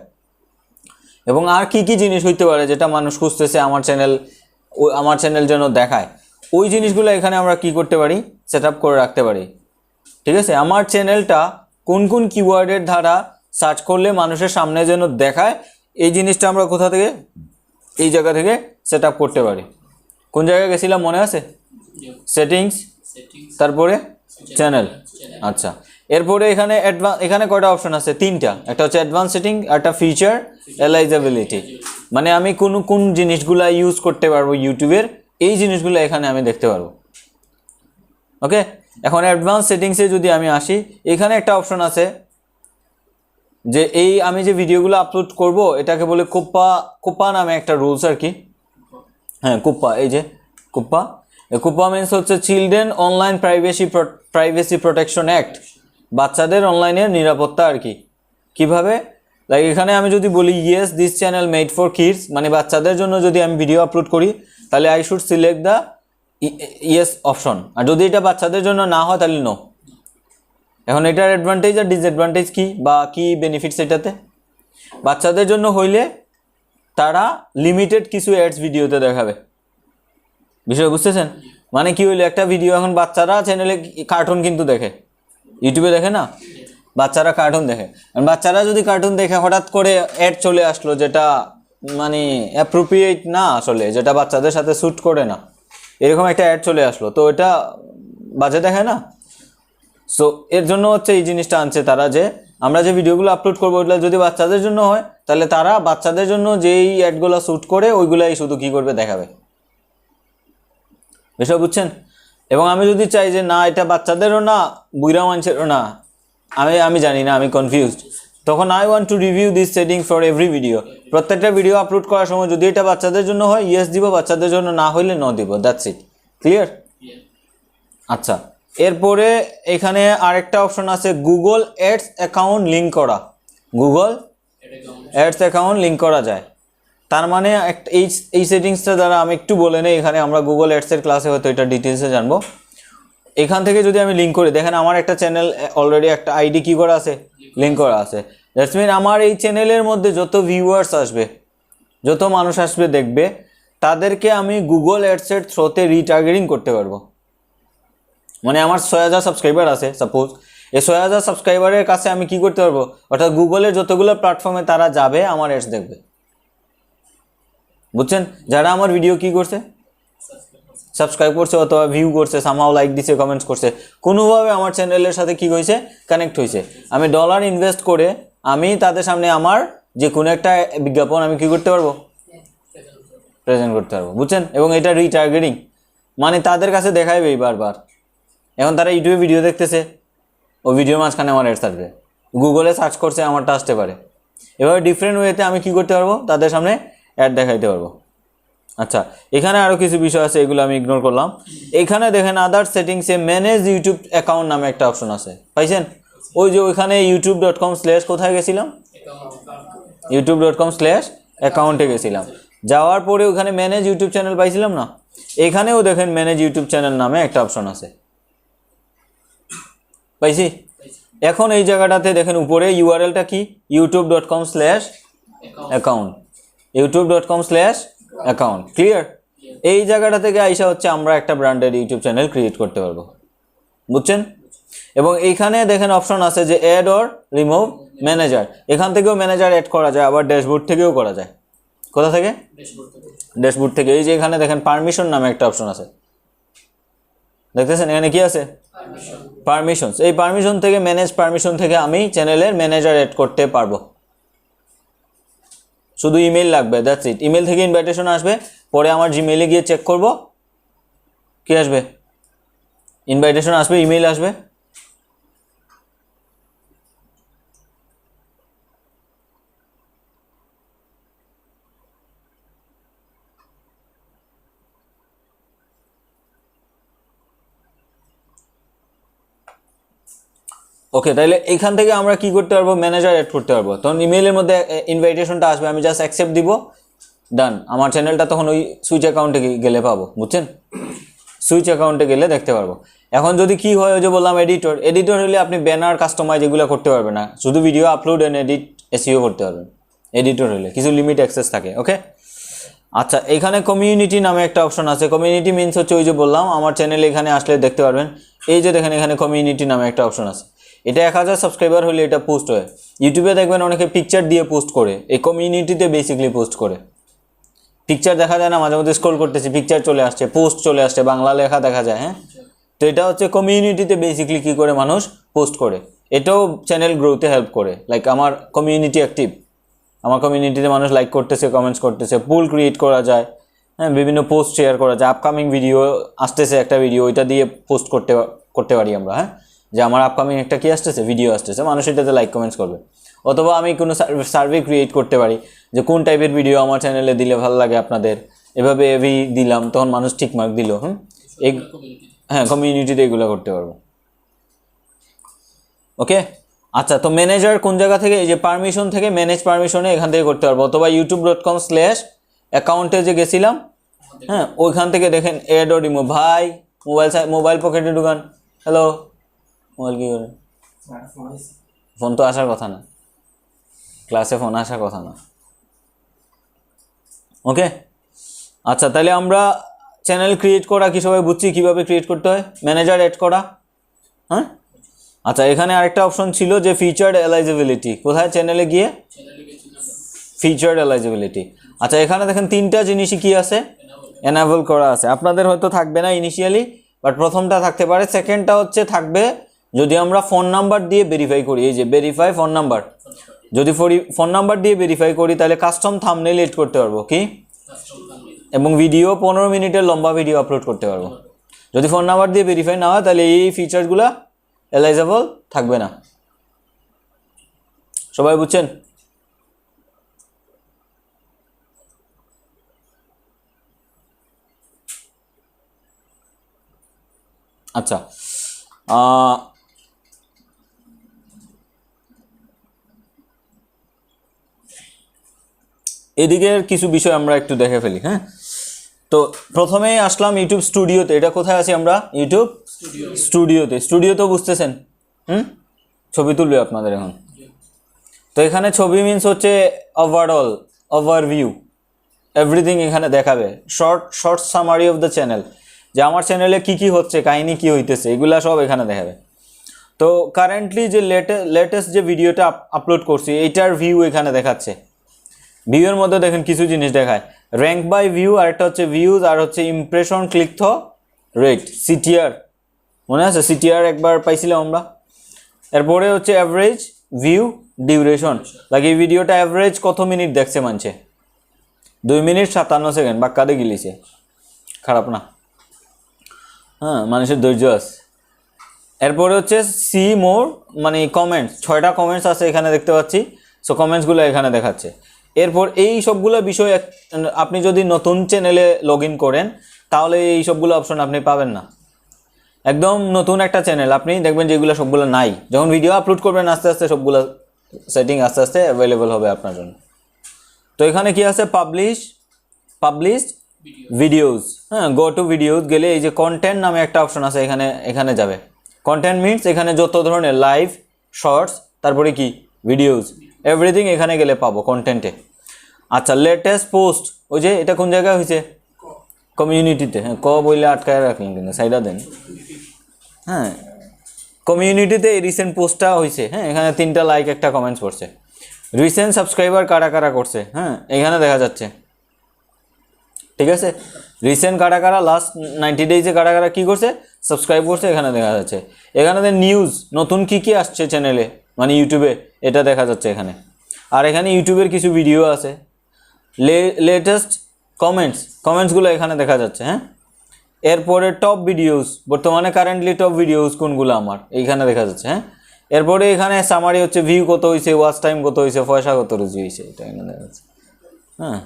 এবং আর কি কি জিনিস হইতে পারে যেটা মানুষ খুঁজতেছে আমার চ্যানেল যেন দেখায়, ওই জিনিসগুলো এখানে আমরা কি করতে পারি? সেট আপ করে রাখতে পারি। ঠিক আছে, আমার চ্যানেলটা কোন কোন কিওয়ার্ডের দ্বারা সার্চ করলে মানুষের সামনে যেন দেখায়, এই জিনিসটা আমরা কোথা থেকে? এই জায়গা থেকে সেট আপ করতে পারি। কোন জায়গায় গেছিলাম মনে আছে? সেটিংস, তারপরে চ্যানেল। আচ্ছা, এরপরে এখানে কয়টা অপশন আছে? তিনটা। একটা হচ্ছে অ্যাডভান্স সেটিং, একটা ফিচার, এলাইজেবিলিটি। মানে আমি কোন জিনিসগুলা ইউজ করতে পারবো ইউটিউবের, এই জিনিসগুলো এখানে আমি দেখতে পারবো। ওকে, এখন অ্যাডভান্স সেটিংসে যদি আমি আসি, এখানে একটা অপশন আছে যে আমি যে ভিডিওগুলো আপলোড করব এটাকে বলে কুপ্পা নামে একটা রুলস আর কি। হ্যাঁ, কুপ্পা। এই যে কুপ্পা, কুপ্পা মিনস হচ্ছে children online privacy protection act, বাচ্চাদের অনলাইনের নিরাপত্তা আর কি। কিভাবে? লাইক এখানে আমি যদি বলি yes this channel made for kids, মানে বাচ্চাদের জন্য যদি আমি ভিডিও আপলোড করি তাহলে I should select the yes option, আর যদি এটা বাচ্চাদের জন্য না হয় তাহলে নো। এখন এটার অ্যাডভান্টেজ আর ডিসঅ্যাডভান্টেজ কি বা কি বেনিফিটস এটাতে? বাচ্চাদের জন্য হইলে তারা লিমিটেড কিছু অ্যাডস ভিডিওতে দেখাবে। বিষয় বুঝতেছেন? মানে কি হইলো, একটা ভিডিও এখন বাচ্চারা চ্যানেলে কার্টুন কিন্তু দেখে, ইউটিউবে দেখে না, বাচ্চারা কার্টুন দেখে। বাচ্চারা যদি কার্টুন দেখে হঠাৎ করে অ্যাড চলে আসলো যেটা মানে অ্যাপ্রোপ্রিয়েট না, আসলে যেটা বাচ্চাদের সাথে স্যুট করে না, এরকম একটা অ্যাড চলে আসলো, তো এটা বাজে দেখে না। সো এর জন্য হচ্ছে এই জিনিসটা আনছে তারা, যে আমরা যে ভিডিওগুলো আপলোড করবো ওইগুলো যদি বাচ্চাদের জন্য হয় তাহলে তারা বাচ্চাদের জন্য যেই অ্যাডগুলো শ্যুট করে ওইগুলাই শুধু কি করবে? দেখাবে। বিষয় বুঝছেন? এবং আমি যদি চাই যে না এটা বাচ্চাদেরও না বুড়া মানুষেরও না, আমি জানি না, আমি কনফিউজড, তখন I want to review this setting for every video. প্রত্যেকটা ভিডিও আপলোড করার সময় যদি এটা বাচ্চাদের জন্য হয় ইয়েস দিব, বাচ্চাদের জন্য না হইলে নো দিব। That's it. ক্লিয়ার? আচ্ছা, এরপরে এখানে আরেকটা অপশন আছে গুগল অ্যাডস অ্যাকাউন্ট লিঙ্ক করা। গুগল অ্যাডস অ্যাকাউন্ট লিঙ্ক করা যায়। তার মানে এই সেটিংসটা দ্বারা আমি একটু বলে নেই, এখানে আমরা গুগল অ্যাডসের ক্লাসে হয়তো এটা ডিটেলসে জানবো। এখান থেকে যদি আমি লিঙ্ক করি, দেখেন আমার একটা চ্যানেল অলরেডি একটা আইডি কি করা আছে? লিঙ্ক করা আছে। দ্যাটস মিন আমার এই চ্যানেলের মধ্যে যত ভিউয়ার্স আসবে, যত মানুষ আসবে দেখবে, তাদেরকে আমি গুগল অ্যাডসের থ্রোতে রিটার্গেটিং করতে পারবো। মানে আমার 6000 সাবস্ক্রাইবার আছে সাপোজ, এই 6000 সাবস্ক্রাইবারের কাছে আমি কি করতে পারবো? অর্থাৎ গুগলের যতগুলো প্ল্যাটফর্মে তারা যাবে আমার অ্যাডস দেখবে। বুঝছেন? যারা আমার ভিডিও কি করছে? সাবস্ক্রাইব করছে অথবা ভিউ করছে, সামহাও লাইক দিছে, কমেন্টস করছে, কোনোভাবে আমার চ্যানেলের সাথে কি হয়েছে? কানেক্ট হয়েছে। আমি ডলার ইনভেস্ট করে আমি তাদের সামনে আমার যে কোনো একটা বিজ্ঞাপন আমি কি করতে পারবো? প্রেজেন্ট করতে পারবো। বুঝছেন? এবং এটা রিটার্গেটিং, মানে তাদের কাছে দেখাইবে বারবার। এখন তারা ইউটিউবে ভিডিও দেখতেছে, ওই ভিডিওর মাঝখানে আমার অ্যাডস আসবে, গুগলে সার্চ করছে আমারটা আসতে পারে। এভাবে ডিফারেন্ট ওয়েতে আমি কি করতে পারবো? তাদের সামনে অ্যাড দেখাইতে পারবো। আচ্ছা, এখানে আরও কিছু বিষয় আছে, এগুলো আমি ইগনোর করলাম। এখানে দেখেন আদার সেটিংসে ম্যানেজ ইউটিউব অ্যাকাউন্ট নামে একটা অপশন আছে, পাইছেন? ওই যে ওইখানে youtube.com/ কোথায় গেছিলাম? youtube.com/অ্যাকাউন্টে গেছিলাম। যাওয়ার পরে ওখানে ম্যানেজ ইউটিউব চ্যানেল পাইছিলাম না? এখানেও দেখেন ম্যানেজ ইউটিউব চ্যানেল নামে একটা অপশন আছে, পাইছি? এখন এই জায়গাটাতে দেখেন উপরে ইউআরএলটা কি? youtube.com/অ্যাকাউন্ট, youtube.com/অ্যাকাউন্ট। ক্লিয়ার? এই জায়গাটা থেকে আইসা হচ্ছে আমরা একটা ব্র্যান্ডেড ইউটিউব চ্যানেল ক্রিয়েট করতে পারবো। বুঝছেন? এবং এইখানে দেখেন অপশন আছে যে অ্যাড অর রিমুভ ম্যানেজার। এখান থেকেও ম্যানেজার অ্যাড করা যায়, আবার ড্যাশবোর্ড থেকেও করা যায়। কোথা থেকে? ড্যাশবোর্ড থেকে। এই যে এখানে দেখেন পারমিশন নামে একটা অপশন আছে, দেখতেছেন? এখানে কি আছে? পারমিশনস, এই পারমিশন থেকে ম্যানেজ পারমিশন থেকে আমি চ্যানেলের ম্যানেজার এড করতে পারবো। শুধু ইমেল লাগবে, দ্যাটস ইট। ইমেল থেকে ইনভাইটেশন আসবে, পরে আমার জিমেইলে গিয়ে চেক করব, কি আসবে, ইনভাইটেশন আসবে, ইমেল আসবে। ওকে, তাহলে এখান থেকে আমরা কি করতে পারবো, ম্যানেজার এড করতে পারবো। তখন ইমেইলের মধ্যে ইনভাইটেশনটা আসবে, আমি জাস্ট অ্যাকসেপ্ট দিব, ডান। আমার চ্যানেলটা তখন ওই সুইচ অ্যাকাউন্টে গেলে পাবো, বুঝছেন? সুইচ অ্যাকাউন্টে গেলে দেখতে পারবো। এখন যদি কি হয়, ওই যে বললাম এডিটর হলে আপনি ব্যানার কাস্টমাইজ এগুলো করতে পারবেন না, শুধু video upload and edit SEO করতে পারবেন। এডিটর হলে কিছু লিমিট অ্যাক্সেস থাকে। ওকে, আচ্ছা, এখানে কমিউনিটি নামে একটা অপশন আছে। কমিউনিটি মিনস হচ্ছে ওই যে বললাম, আমার চ্যানেলে এখানে আসলে দেখতে পারবেন, এই যে দেখেন এখানে কমিউনিটি নামে একটা অপশন আছে। এটা 1000 সাবস্ক্রাইবার হলে এটা পোস্ট হয়। ইউটিউবে দেখবেন অনেকে পিকচার দিয়ে পোস্ট করে, এই কমিউনিটিতে বেসিক্যালি পোস্ট করে। পিকচার দেখা যায় না, মাঝে মধ্যে স্ক্রল করতেছি পিকচার চলে আসছে, পোস্ট চলে আসছে, বাংলা লেখা দেখা যায়। হ্যাঁ, তো এটা হচ্ছে কমিউনিটিতে বেসিক্যালি কি করে মানুষ পোস্ট করে। এটাও চ্যানেল গ্রোথে হেল্প করে। লাইক আমার কমিউনিটি অ্যাক্টিভ, আমার কমিউনিটিতে মানুষ লাইক করতেছে, কমেন্টস করতেছে, পুল ক্রিয়েট করা যায়। হ্যাঁ, বিভিন্ন পোস্ট শেয়ার করা যায়। আপকামিং ভিডিও আসতেছে একটা ভিডিও, ওইটা দিয়ে পোস্ট করতে পারি আমরা। হ্যাঁ, যে আমার আপকামিং একটা কি আসতেছে, ভিডিও আসতেছে, মানুষ এটাতে লাইক কমেন্টস করবে। অথবা আমি কোনো সার্ভে ক্রিয়েট করতে পারি যে কোন টাইপের ভিডিও আমার চ্যানেলে দিলে ভালো লাগে আপনাদের, এভাবে এভি দিলাম, তখন মানুষ ঠিক মার্ক দিল। হ্যাঁ, কমিউনিটিতে এগুলো করতে পারবো। ওকে, আচ্ছা, তো ম্যানেজার কোন জায়গা থেকে, এই যে পারমিশন থেকে, ম্যানেজ পারমিশনে এখান থেকে করতে পারবো। অথবা youtube.com/অ্যাকাউন্টে যে গেছিলাম, হ্যাঁ, ওইখান থেকে দেখেন এড ও রিমুভ। ভাই মোবাইল পকেটে ঢুকান। হ্যালো, মোবাইল কি করে, ফোন তো আসার কথা না, ক্লাসে ফোন আসার কথা না। ওকে, আচ্ছা, তাহলে আমরা চ্যানেল ক্রিয়েট করা কি সবাই বুঝছি কিভাবে ক্রিয়েট করতে হয়, ম্যানেজার এড করা। হ্যাঁ, আচ্ছা, এখানে আরেকটা অপশন ছিল যে ফিচার্ড এলাইজিবিলিটি। কোথায়, চ্যানেলে গিয়ে ফিচার্ড এলাইজিবিলিটি। আচ্ছা, এখানে দেখেন তিনটা জিনিসই কি আছে, এনাবল করা আছে। আপনাদের হয়তো থাকবে না ইনিশিয়ালি, বাট প্রথমটা থাকতে পারে। সেকেন্ডটা হচ্ছে থাকবে যদি আমরা ফোন নাম্বার দিয়ে ভেরিফাই করি। এই যে ভেরিফাই ফোন নাম্বার, যদি ফোন নাম্বার দিয়ে ভেরিফাই করি তাহলে কাস্টম থাম্বনেইল এড করতে পারবো কি, এবং ভিডিও 15 মিনিটের লম্বা ভিডিও আপলোড করতে পারবো। যদি ফোন নাম্বার দিয়ে ভেরিফাই না হয় তাহলে এই ফিচারগুলো এলাইজেবল থাকবে না। সবাই বুঝছেন? আচ্ছা, এদিকের কিছু বিষয় আমরা একটু দেখে ফেলি। হ্যাঁ, তো প্রথমেই আসলাম ইউটিউব স্টুডিওতে। এটা কোথায় আছি আমরা, ইউটিউব স্টুডিও তো বুঝতেছেন। ছবি তুলবে আপনাদের এখন। তো এখানে ছবি মিনস হচ্ছে ওভারঅল, ওভারভিউ, এভরিথিং এখানে দেখাবে। Short summary of the channel, যে আমার চ্যানেলে কি কি হচ্ছে, কাহিনী কি হইতেছে, এগুলা সব এখানে দেখাবে। তো কারেন্টলি যে লেটেস্ট যে ভিডিওটা আপলোড করছি এইটার ভিউ এখানে দেখাচ্ছে। ভিউয়ের মধ্যে দেখেন কিছু জিনিস দেখায়, র্যাঙ্ক বাই ভিউ, আরেকটা হচ্ছে ভিউজ, আর হচ্ছে impression, click through rate, CTR, মনে আছে সিটিআর একবার পাইছিলাম আমরা। এরপরে হচ্ছে অ্যাভারেজ ভিউ ডিউরেশন, লাগে এই ভিডিওটা অ্যাভারেজ কত মিনিট দেখছে মানছে, 2 মিনিট 57 সেকেন্ড, বাক্কাতে গিলিছে, খারাপ না। হ্যাঁ, মানুষের ধৈর্য আছে। এরপরে হচ্ছে সি মোর, মানে কমেন্টস, 6টা কমেন্টস আছে এখানে দেখতে পাচ্ছি। সো কমেন্টসগুলো এখানে দেখাচ্ছে। এরপর এই সবগুলো বিষয় আপনি যদি নতুন চ্যানেলে লগ ইন করেন তাহলে এই সবগুলো অপশন আপনি পাবেন না। একদম নতুন একটা চ্যানেল আপনি দেখবেন যেগুলো সবগুলো নাই, যখন ভিডিও আপলোড করবেন আস্তে আস্তে সবগুলো সেটিং আস্তে আস্তে অ্যাভেলেবল হবে আপনার জন্য। তো এখানে কি আছে, পাবলিশ ভিডিওস। হ্যাঁ, গো টু ভিডিওস গেলে এই যে কন্টেন্ট নামে একটা অপশন আছে, এখানে যাবে। কন্টেন্ট মিনস এখানে যত ধরনের লাইভ, শর্টস, তারপরে কি ভিডিওস, এভরিথিং এখানে গেলে পাবো কন্টেন্টে। আচ্ছা, লেটেস্ট পোস্ট, ওই যে এটা কোন জায়গায় হয়েছে, কমিউনিটিতে। হ্যাঁ, বইলে আটকায় রাখলেন কিন্তু, সাইডা দেন। হ্যাঁ, কমিউনিটিতে এই রিসেন্ট পোস্টটা হয়েছে। হ্যাঁ, এখানে 3টা লাইক, একটা কমেন্টস করছে। রিসেন্ট সাবস্ক্রাইবার কারা কারা করছে, হ্যাঁ এখানে দেখা যাচ্ছে। ঠিক আছে, রিসেন্ট কারা কারা লাস্ট 90 ডেজে কারা কারা কী করছে, সাবস্ক্রাইব করছে, এখানে দেখা যাচ্ছে। এখানে নিউজ নতুন কী আসছে চ্যানেলে, মানে ইউটিউবে, এটা দেখা যাচ্ছে এখানে। আর এখানে ইউটিউবের কিছু ভিডিও আছে, লেটেস্ট কমেন্টসগুলো এখানে দেখা যাচ্ছে। হ্যাঁ, এরপরে টপ ভিডিওস, বর্তমানে কারেন্টলি টপ ভিডিওস কোনগুলো আমার এইখানে দেখা যাচ্ছে। হ্যাঁ, এরপরে এখানে সামারি হচ্ছে ভিউ কত হয়েছে, ওয়াচ টাইম কত হয়েছে, পয়সা কত রুজি হয়েছে, এটা এখানে দেখা যাচ্ছে। হ্যাঁ,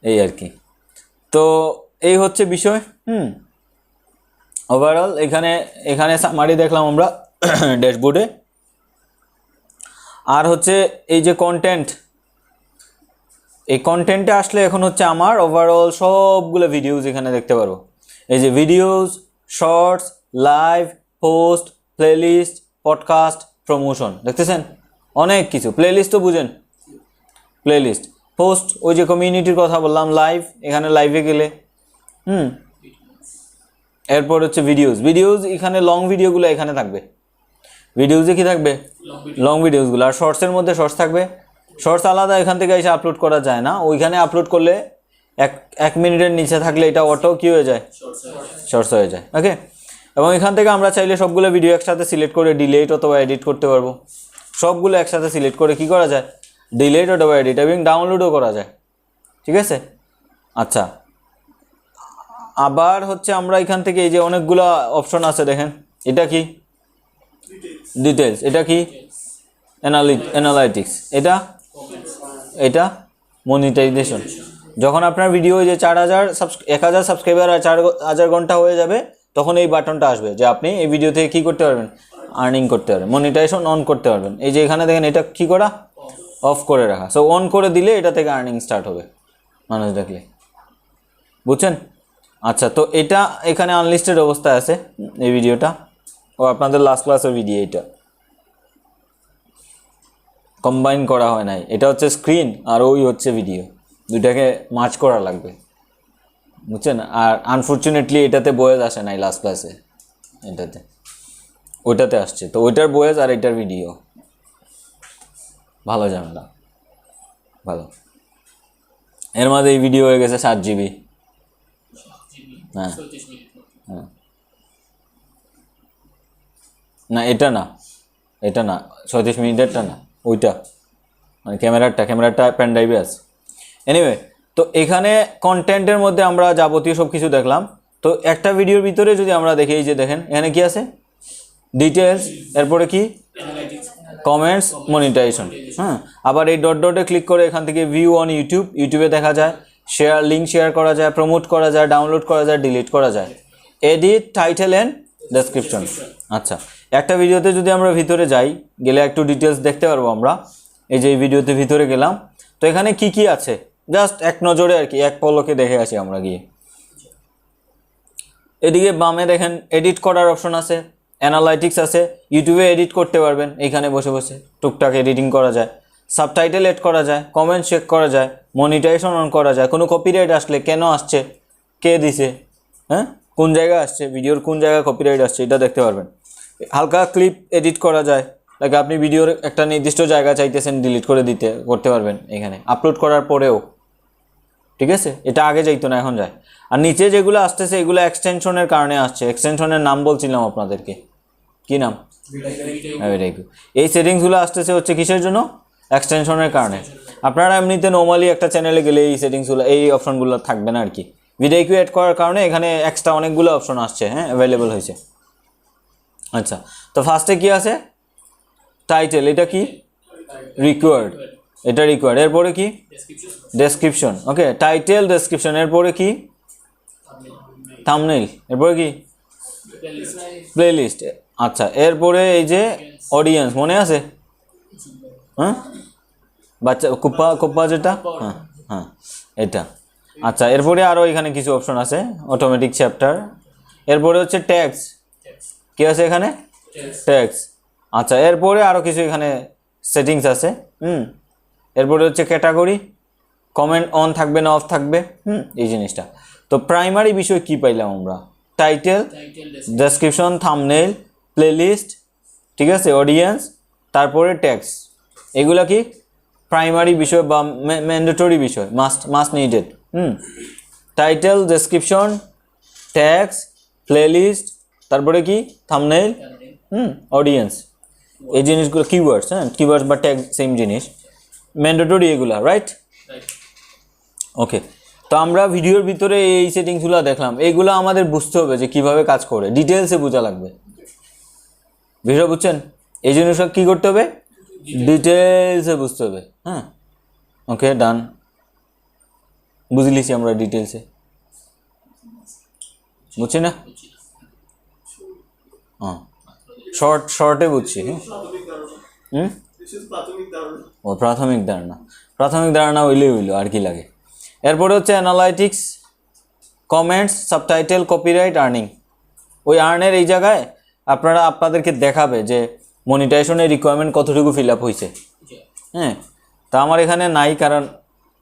এই আর কি। তো এই হচ্ছে বিষয়। ওভারঅল এখানে সামারি দেখলাম আমরা ড্যাশবোর্ডে। আর হচ্ছে এই যে কন্টেন্ট, এই কন্টেন্টে আসলে এখন হচ্ছে আমার ওভারঅল সবগুলো ভিডিওস এখানে দেখতে পারবো। এই যে videos, shorts, live, post, playlist, podcast, promotion, দেখতেছেন অনেক কিছু। প্লেলিস্ট তো বুঝেন, প্লেলিস্ট, পোস্ট, ওই যে কমিউনিটির কথা বললাম, লাইভ, এখানে লাইভে গেলে এরপর হচ্ছে ভিডিওস, এখানে লং ভিডিওগুলো এখানে থাকবে। ভিডিওসে কি থাকবে, লং ভিডিওসগুলো। আর শর্টসের মধ্যে শর্টস থাকবে। শর্টস আলাদা এখান থেকে এসে আপলোড করা যায় না, ওইখানে আপলোড করলে এক মিনিটের নিচে থাকলে এটা অটো কী হয়ে যায়, শর্টস হয়ে যায়। ওকে, এবং এখান থেকে আমরা চাইলে সবগুলো ভিডিও একসাথে সিলেক্ট করে ডিলিট অথবা এডিট করতে পারবো। সবগুলো একসাথে সিলেক্ট করে কি করা যায়, ডিলিট অথবা এডিট, এবং ডাউনলোডও করা যায়। ঠিক আছে, আচ্ছা। আবার হচ্ছে আমরা এখান থেকে এই যে অনেকগুলো অপশন আছে দেখেন, এটা কি ডিটেলস, এটা কি অ্যানালাইটিক্স, এটা মনিটাইজেশন। যখন আপনার ভিডিও যে 1000 সাবস্ক্রাইবার আর 4000 ঘন্টা হয়ে যাবে, তখন এই বাটনটা আসবে যে আপনি এই ভিডিও থেকে কী করতে পারবেন, আর্নিং করতে পারবেন, মনিটাইজেশন অন করতে পারবেন। এই যে এখানে দেখেন এটা কী করা, অফ করে রাখা। সো অন করে দিলে এটা থেকে আর্নিং স্টার্ট হবে মানুষ দেখলে, বুঝছেন? আচ্ছা, তো এটা এখানে আনলিস্টেড অবস্থায় আছে এই ভিডিওটা, ও আপনাদের লাস্ট ক্লাসের ভিডিও, এটা কম্বাইন করা হয় নাই। এটা হচ্ছে স্ক্রিন আর ওই হচ্ছে ভিডিও, দুইটাকে মার্জ করা লাগবে, বুঝছেন? আর আনফর্চুনেটলি এটাতে বয়েজ আসে নাই লাস্ট ক্লাসে, এটাতে ওইটাতে আসছে। তো ওইটার বয়েজ আর এটার ভিডিও ভালো ঝামেলা, ভালো। এর মধ্যে এই ভিডিও হয়ে গেছে 7 GB। হ্যাঁ হ্যাঁ, না এটা না 36 মিনিটেরটা না, ওইটা মানে ক্যামেরাটা পেন ড্রাইভে আছে। এনিওয়ে, তো এখানে কন্টেন্টের মধ্যে আমরা যাবতীয় সব কিছু দেখলাম। তো একটা ভিডিওর ভিতরে যদি আমরা দেখি, এই যে দেখেন এখানে কি আছে, ডিটেলস, এরপরে কি কমেন্টস, মনিটাইজেশন। হ্যাঁ, আবার এই ডটে ক্লিক করে এখান থেকে ভিউ অন ইউটিউবে দেখা যায়, লিঙ্ক শেয়ার করা যায়, প্রমোট করা যায়, ডাউনলোড করা যায়, ডিলিট করা যায়, এডিট, টাইটেল অ্যান্ড ডেসক্রিপশন। আচ্ছা, একটা ভিডিওতে যদি আমরা ভিতরে যাই, গেলে একটু ডিটেলস দেখতে পারবো আমরা। এই যে এই ভিডিওতে ভিতরে গেলাম, তো এখানে কি আছে জাস্ট এক নজরে আর কি, এক পলকে দেখে আসি আমরা গিয়ে। এদিকে বামে দেখেন এডিট করার অপশন আছে, অ্যানালাইটিক্স আছে, ইউটিউবে এডিট করতে পারবেন এইখানে বসে বসে, টুকটাক এডিটিং করা যায়, সাবটাইটেল এড করা যায়, কমেন্ট চেক করা যায়, মনিটাইজেশন অন করা যায়, কোনো কপিরাইট আসলে কেন আসছে, কে দিছে, হ্যাঁ কোন জায়গায় আসছে, ভিডিওর কোন জায়গায় কপিরাইট আসছে এটা দেখতে পারবেন। হালকা ক্লিপ এডিট করা যায়, লাইক আপনি ভিডিওর একটা নির্দিষ্ট জায়গা চাইতেছেন ডিলিট করে করতে পারবেন এখানে আপলোড করার পরেও। ঠিক আছে, এটা আগে যাইতো না, এখন যায়। আর নিচে যেগুলো আসতেছে এগুলো এক্সটেনশনের কারণে আসছে। এক্সটেনশনের নাম বলছিলাম আপনাদেরকে, কি নাম, এই সেটিংসগুলো আসতেছে হচ্ছে কিসের জন্য, এক্সটেনশনের কারণে। আপনারা এমনিতে নর্মালি একটা চ্যানেলে গেলে এই সেটিংসগুলো, এই অপশনগুলো থাকবে না আর কি। ভিডিও অ্যাড করার কারণে এখানে এক্সট্রা অনেকগুলো অপশন আসছে, হ্যাঁ অ্যাভেলেবল হয়েছে। আচ্ছা, তো ফার্স্টে কি আছে, টাইটেল, এটা কি রিকোয়ার্ড, এটা রিকোয়ার্ড। এরপরে কি ডেসক্রিপশন, ওকে, টাইটেল, ডেসক্রিপশন। এরপরে কি থাম্বনেইল। এরপরে কি প্লেলিস্ট। আচ্ছা, এরপরে এই যে অডিয়েন্স, মনে আছে, হ্যাঁ বাচ্চা কুপ্পা যেটা, হ্যাঁ হ্যাঁ এটা। আচ্ছা, এরপরে আরও এখানে কিছু অপশন আছে, অটোমেটিক চ্যাপ্টার। এরপরে হচ্ছে ট্যাগস, কি আছে এখানে, ট্যাগস। আচ্ছা, এরপরে আরও কিছু এখানে সেটিংস আছে। এরপরে হচ্ছে ক্যাটাগরি, কমেন্ট অন থাকবে না অফ থাকবে, এই জিনিসটা। তো প্রাইমারি বিষয় কি পাইলাম আমরা, টাইটেল, ডেসক্রিপশন, থাম্বনেইল, প্লেলিস্ট, ঠিক আছে, অডিয়েন্স, তারপরে ট্যাগস। এগুলা কি প্রাইমারি বিষয় বা ম্যান্ডেটরি বিষয়, must needed. Title, description, tags, playlist, তারপরে কি থাম্বনেইল, অডিয়েন্স, এই জিনিসগুলো কিওয়ার্ডস, হ্যাঁ কিওয়ার্ডস বা ট্যাগ সেম জিনিস, ম্যান্ডেটরি এগুলা, রাইট? ওকে, তো আমরা ভিডিওর ভিতরে এই সেটিংসগুলো দেখলাম, এইগুলো আমাদের বুঝতে হবে যে কিভাবে কাজ করে, ডিটেলসে বোঝা লাগবে। ভিডিও বুঝছেন? এই জিনিসটা কী করতে হবে? ডিটেলসে বুঝতে হবে। হ্যাঁ, ওকে, ডান, বুঝলিছি আমরা ডিটেলসে, বুঝছি না? হ্যাঁ, শর্টে বুঝছি। হুম, ও প্রাথমিক ধারণা হইলো আর কি লাগে। এরপরে হচ্ছে analytics, comments, subtitle, copyright, earning. ওই আর্নের এই জায়গায় আপনাদেরকে দেখাবে যে মনিটাইজেশনের রিকোয়ারমেন্ট কতটুকু ফিল আপ হয়েছে। হ্যাঁ, তা আমার এখানে নাই, কারণ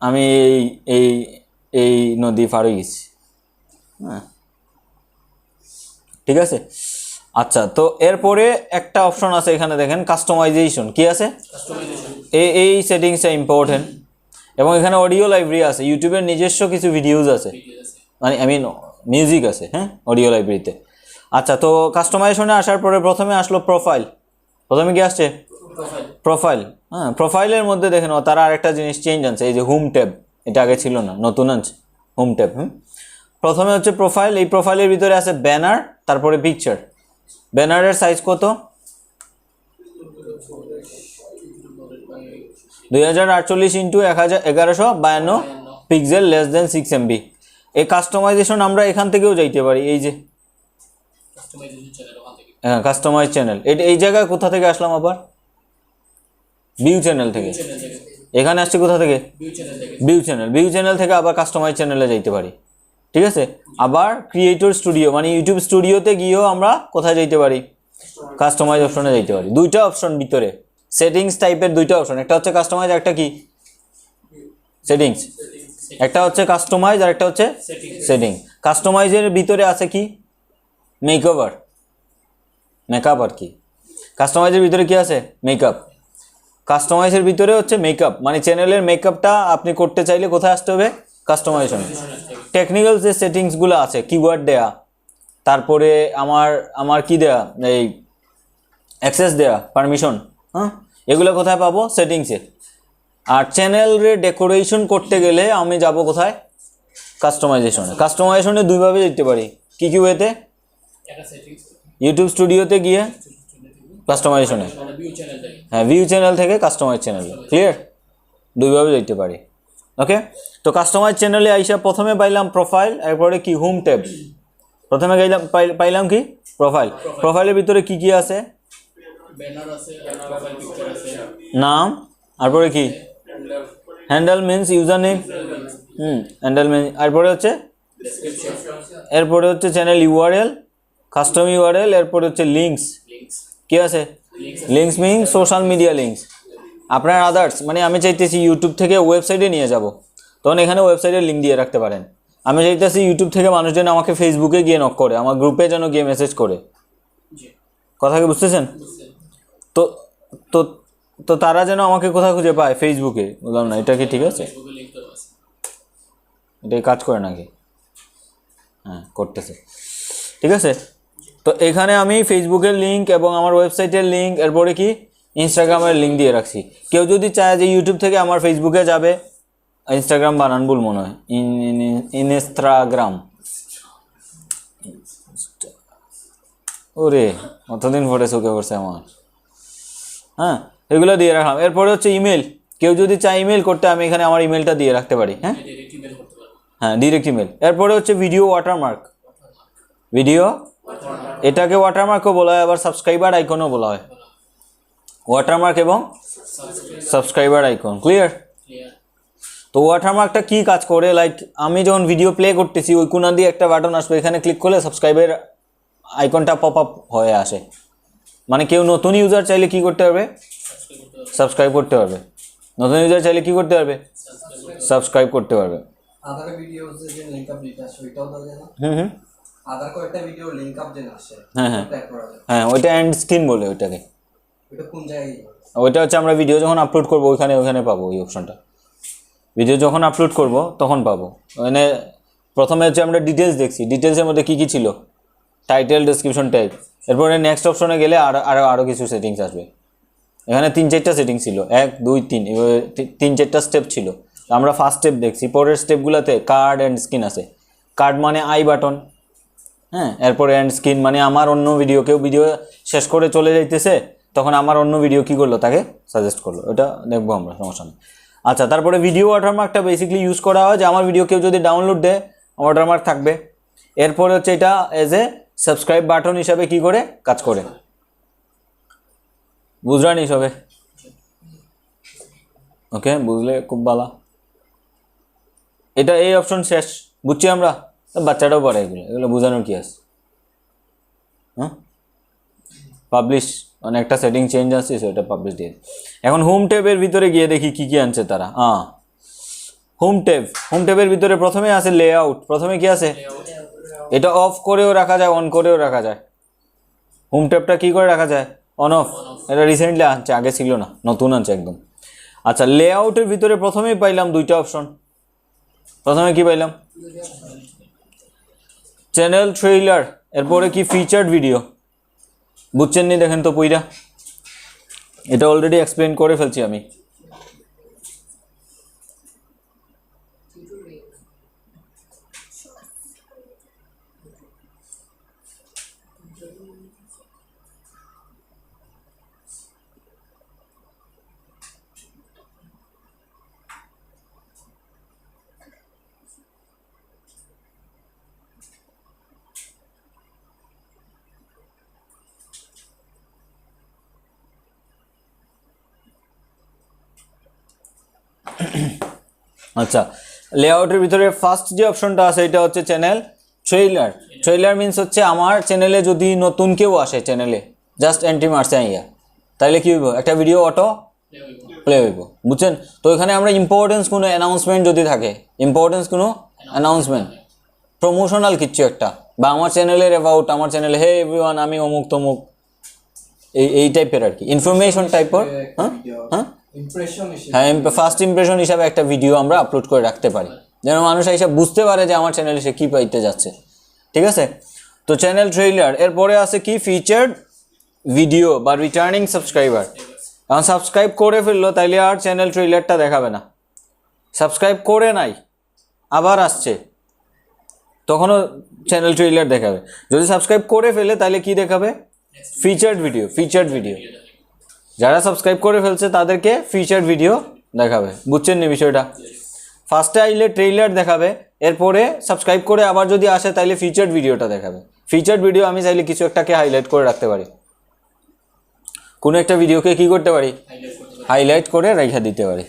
আমি এই এই নদী পার হয়ে গেছি। হ্যাঁ, ঠিক আছে। আচ্ছা, তো এরপরে একটা অপশন আছে এখানে দেখেন, কাস্টমাইজেশন। কি আছে? এই সেটিংসটা ইম্পর্টেন্ট। এবং এখানে অডিও লাইব্রেরি আছে, ইউটিউবের নিজস্ব কিছু ভিডিওজ আছে, মানে মিউজিক আছে, হ্যাঁ, অডিও লাইব্রেরিতে। আচ্ছা, তো কাস্টমাইজেশনে আসার পরে প্রথমে আসলো প্রোফাইল। প্রথমে কি আসছে? প্রোফাইল। হ্যাঁ, প্রোফাইলের মধ্যে দেখেন তারা আরেকটা জিনিস চেঞ্জ আনছে, এই যে হোম ট্যাব, এটা আগে ছিল না, নতুন আনছে হোম ট্যাব। প্রথমে হচ্ছে প্রোফাইল। এই প্রোফাইলের ভিতরে আছে ব্যানার, তারপরে পিকচার। ব্যানারের সাইজ কত? 2048x1152 pixel, less than 6 MB। এই কাস্টমাইজেশন আমরা এখান থেকেও যাইতে পারি, এই যে হ্যাঁ কাস্টমাইজ চ্যানেল। এই জায়গায় কোথা থেকে আসলাম আবার? ভিউ চ্যানেল থেকে। এখানে আসছে কোথা থেকে? ভিউ চ্যানেল থেকে আবার কাস্টমাইজ চ্যানেলে যাইতে পারি, ঠিক আছে। আবার ক্রিয়েটর স্টুডিও, মানে ইউটিউব স্টুডিওতে গিয়েও আমরা কোথায় যাইতে পারি? কাস্টমাইজ অপশনে যাইতে পারি। দুইটা অপশন ভিতরে, সেটিংস টাইপের দুইটা অপশন, একটা হচ্ছে কাস্টমাইজ, একটা কি সেটিংস। একটা হচ্ছে কাস্টমাইজ আর একটা হচ্ছে সেটিং। কাস্টমাইজের ভিতরে আছে কি? মেকআপ আর কি। কাস্টমাইজের ভিতরে কি আছে? মেকআপ। কাস্টমাইজের ভিতরে হচ্ছে মেকআপ, মানে চ্যানেলের মেকআপটা আপনি করতে চাইলে কোথায় আসতে হবে? কাস্টমাইজেশনে। টেকনিক্যাল যে সেটিংসগুলো আছে, কিওয়ার্ড দেয়া, তারপরে আমার কি দেয়া, এই অ্যাক্সেস দেয়া, পারমিশন, হ্যাঁ, এগুলো কোথায় পাবো? সেটিংসে। আর চ্যানেলে ডেকোরেশন করতে গেলে আমি যাব কোথায়? কাস্টমাইজেশনে। কাস্টমাইজেশনে দুইভাবে যেতে পারি। কি ওয়েতে? ইউটিউব স্টুডিওতে গিয়ে কাস্টমাইজেশনে, হ্যাঁ ভিউ চ্যানেল থেকে কাস্টমাইজ চ্যানেলে। ক্লিয়ার? দুইভাবে যেতে পারি। ওকে, তো কাস্টমাইজ চ্যানেলে আইসা প্রথমে পাইলাম প্রোফাইল, এরপরে কি হোম ট্যাব। প্রথমে পাইলাম কি? প্রোফাইল। প্রোফাইলের ভিতরে কি কি আছে? নাম, তারপরে কি? Handle means user name, handle means, এরপরে হচ্ছে চ্যানেল ইউআরএল, কাস্টম ইউআরএল, এরপরে হচ্ছে লিঙ্কস। কি আছে? Links means social media links. আপনার আদার্স, মানে আমি চাইতেছি ইউটিউব থেকে ওয়েবসাইটে নিয়ে যাব, তখন এখানে ওয়েবসাইটের লিঙ্ক দিয়ে রাখতে পারেন। আমি চাইতেছি ইউটিউব থেকে মানুষ যেন আমাকে ফেসবুকে গিয়ে নক করে, আমার গ্রুপে যেন গিয়ে মেসেজ করে। কথা কি বুঝতেছেন? তো তো তো তারা যেন আমাকে কোথায় খুঁজে পায়? ফেসবুকে। বললাম না, এটা কি ঠিক আছে? এটাই কাজ করে নাকি? হ্যাঁ, করতেছে। ঠিক আছে, তো এখানে আমি ফেসবুকের লিঙ্ক এবং আমার ওয়েবসাইটের লিঙ্ক, এরপরে কি ইনস্টাগ্রামের লিঙ্ক দিয়ে রাখছি। কেউ যদি চায় যে ইউটিউব থেকে আমার ফেসবুকে যাবে, ইনস্টাগ্রাম বানান ভুল মনে হয়, ইনস্টাগ্রাম। ওরে অতদিন পরে চোখে পড়ছে আমার। হ্যাঁ, এগুলো দিয়ে রাখলাম। এরপরে হচ্ছে ইমেল। কেউ যদি চায় ইমেল করতে, আমি এখানে আমার ইমেলটা দিয়ে রাখতে পারি। হ্যাঁ, ডিরেক্ট ইমেল। এরপরে হচ্ছে ভিডিও ওয়াটারমার্ক। এটাকে ওয়াটারমার্কও বলা হয়, আবার সাবস্ক্রাইবার আইকনও বলা হয়। ওয়াটারমার্ক এবং সাবস্ক্রাইবার আইকন। ক্লিয়ার? তো ওয়াটারমার্কটা কি কাজ করে? লাইক আমি যখন ভিডিও প্লে করতেছি, ওই কোণা দিয়ে একটা বাটন আসবে, এখানে ক্লিক করলে সাবস্ক্রাইবের আইকনটা পপ আপ হয়ে আসে। মানে কেউ নতুন ইউজার চাইলে কি করতে পারবে? সাবস্ক্রাইব করতে পারবে। নতুন ইউজার চাইলে কি করতে পারবে? সাবস্ক্রাইব করতে পারবে। আদার ভিডিও যে লিংক আপ দিতে আসে ওইটাও দাও জানা। আদার কয়েকটা ভিডিও লিংক আপ দেন আসে। হ্যাঁ, ওইটা এন্ড স্ক্রিন বলে ওইটাকে। ওইটা কোন জায়গায়? ওইটা হচ্ছে আমরা ভিডিও যখন আপলোড করব ওখানে পাবো ওই অপশনটা। ভিডিও যখন আপলোড করব তখন পাবো। মানে প্রথমে হচ্ছে আমরা ডিটেলস দেখছি, ডিটেলসের মধ্যে কী কী ছিল, টাইটেল, ডেসক্রিপশন, ট্যাগ। এরপরে নেক্সট অপশনে গেলে আরও কিছু সেটিংস আসবে। এখানে 3-4টা সেটিংস ছিল, 1 2 3, এভাবে 3-4টা স্টেপ ছিল। আমরা ফার্স্ট স্টেপ দেখছি, পরের স্টেপগুলোতে কার্ড অ্যান্ড স্ক্রিন আছে। কার্ড মানে আই বাটন, হ্যাঁ। এরপরে অ্যান্ড স্ক্রিন মানে আমার অন্য ভিডিও, কেউ ভিডিও শেষ করে চলে যাইতেছে, তখন আমার অন্য ভিডিও কী করলো, তাকে সাজেস্ট করলো। এটা দেখবো আমরা, সমস্যা নেই। আচ্ছা, তারপরে ভিডিও ওয়াটারমার্কটা বেসিক্যালি ইউজ করা হয় যে আমার ভিডিও কেউ যদি ডাউনলোড দেয় ওয়াটারমার্ক থাকবে। এরপরে হচ্ছে এটা এজ এ সাবস্ক্রাইব বাটন হিসাবে কি করে কাজ করে, বুঝলেন সবে? ওকে, বুঝলে খুব ভালো। এটা এই অপশন শেষ, বুঝছি আমরা, বাচ্চাটাও পড়ে এগুলো, এগুলো বোঝানোর কি আছে? হ্যাঁ, পাবলিশ মানে একটা সেটিং চেঞ্জ আসছে, সেটা পাবলিশ দিয়ে। এখন হোম ট্যাবের ভিতরে গিয়ে দেখি কি কি আনছে তারা। হোম ট্যাবের ভিতরে প্রথমে আছে লেআউট। প্রথমে কি আছে? এটা অফ করেও রাখা যায়, অন করেও রাখা যায়। হোম ট্যাবটা কি করে রাখা যায়? On of. এটা রিসেন্টলি আনছে, আগে ছিল না, নতুন আনছে একদম। আচ্ছা, লেআউটের ভিতরে প্রথমেই পাইলাম 2টা অপশন। প্রথমে কি পাইলাম? চ্যানেল ট্রেইলার, এরপরে কি ফিচার্ড ভিডিও। বুঝছেন নি? দেখেন তো পুইরা, এটা অলরেডি এক্সপ্লেন করে ফেলছি আমি। আচ্ছা, লেআউটের ভিতরে ফার্স্ট যে অপশনটা আছে এটা হচ্ছে চ্যানেল ট্রেইলার। ট্রেইলার মিন্স হচ্ছে আমার চ্যানেলে যদি নতুন কেউ আসে, চ্যানেলে জাস্ট এন্ট্রি মারছে আইয়া, তাইলে কি হইব? একটা ভিডিও অটো প্লে হইব, বুঝছেন? তো এখানে আমরা ইম্পর্টেন্স কোনো অ্যানাউন্সমেন্ট যদি থাকে, ইম্পর্টেন্স কোনো অ্যানাউন্সমেন্ট, প্রমোশনাল কিছু একটা, বা আমার চ্যানেলের অ্যাবাউট, আমার চ্যানেলে হে এভরিওয়ান আমি অমুক তমুক, এই টাইপের আর কি, ইনফরমেশন টাইপের। হ্যাঁ, ফার্স্ট ইমপ্রেশন হিসাবে একটা ভিডিও আমরা আপলোড করে রাখতে পারি, যেন মানুষ এসে বুঝতে পারে যে আমার চ্যানেলে সে কী পাইতে যাচ্ছে। ঠিক আছে? তো চ্যানেল ট্রেইলার। এরপরে আছে কি? ফিচার্ড ভিডিও বা রিটার্নিং সাবস্ক্রাইবার। এখন সাবস্ক্রাইব করে ফেললো, তাইলে আর চ্যানেল ট্রেইলারটা দেখাবে না। সাবস্ক্রাইব করে নাই, আবার আসছে, তখনও চ্যানেল ট্রেইলার দেখাবে। যদি সাবস্ক্রাইব করে ফেলে তাহলে কি দেখাবে? Featured video. যারা সাবস্ক্রাইব করে ফেলছে তাদেরকে ফিচার্ড ভিডিও দেখাবে। বুঝছেন নি বিষয়টা? ফার্স্টে আইলে ট্রেইলার দেখাবে, এরপরে সাবস্ক্রাইব করে আবার যদি আসে তাহলে ফিচার্ড ভিডিওটা দেখাবে। ফিচার্ড ভিডিও আমি চাইলে কিছু একটাকে হাইলাইট করে রাখতে পারি, কোনো একটা ভিডিওকে কি করতে পারি? হাইলাইট করে রেখে দিতে পারি।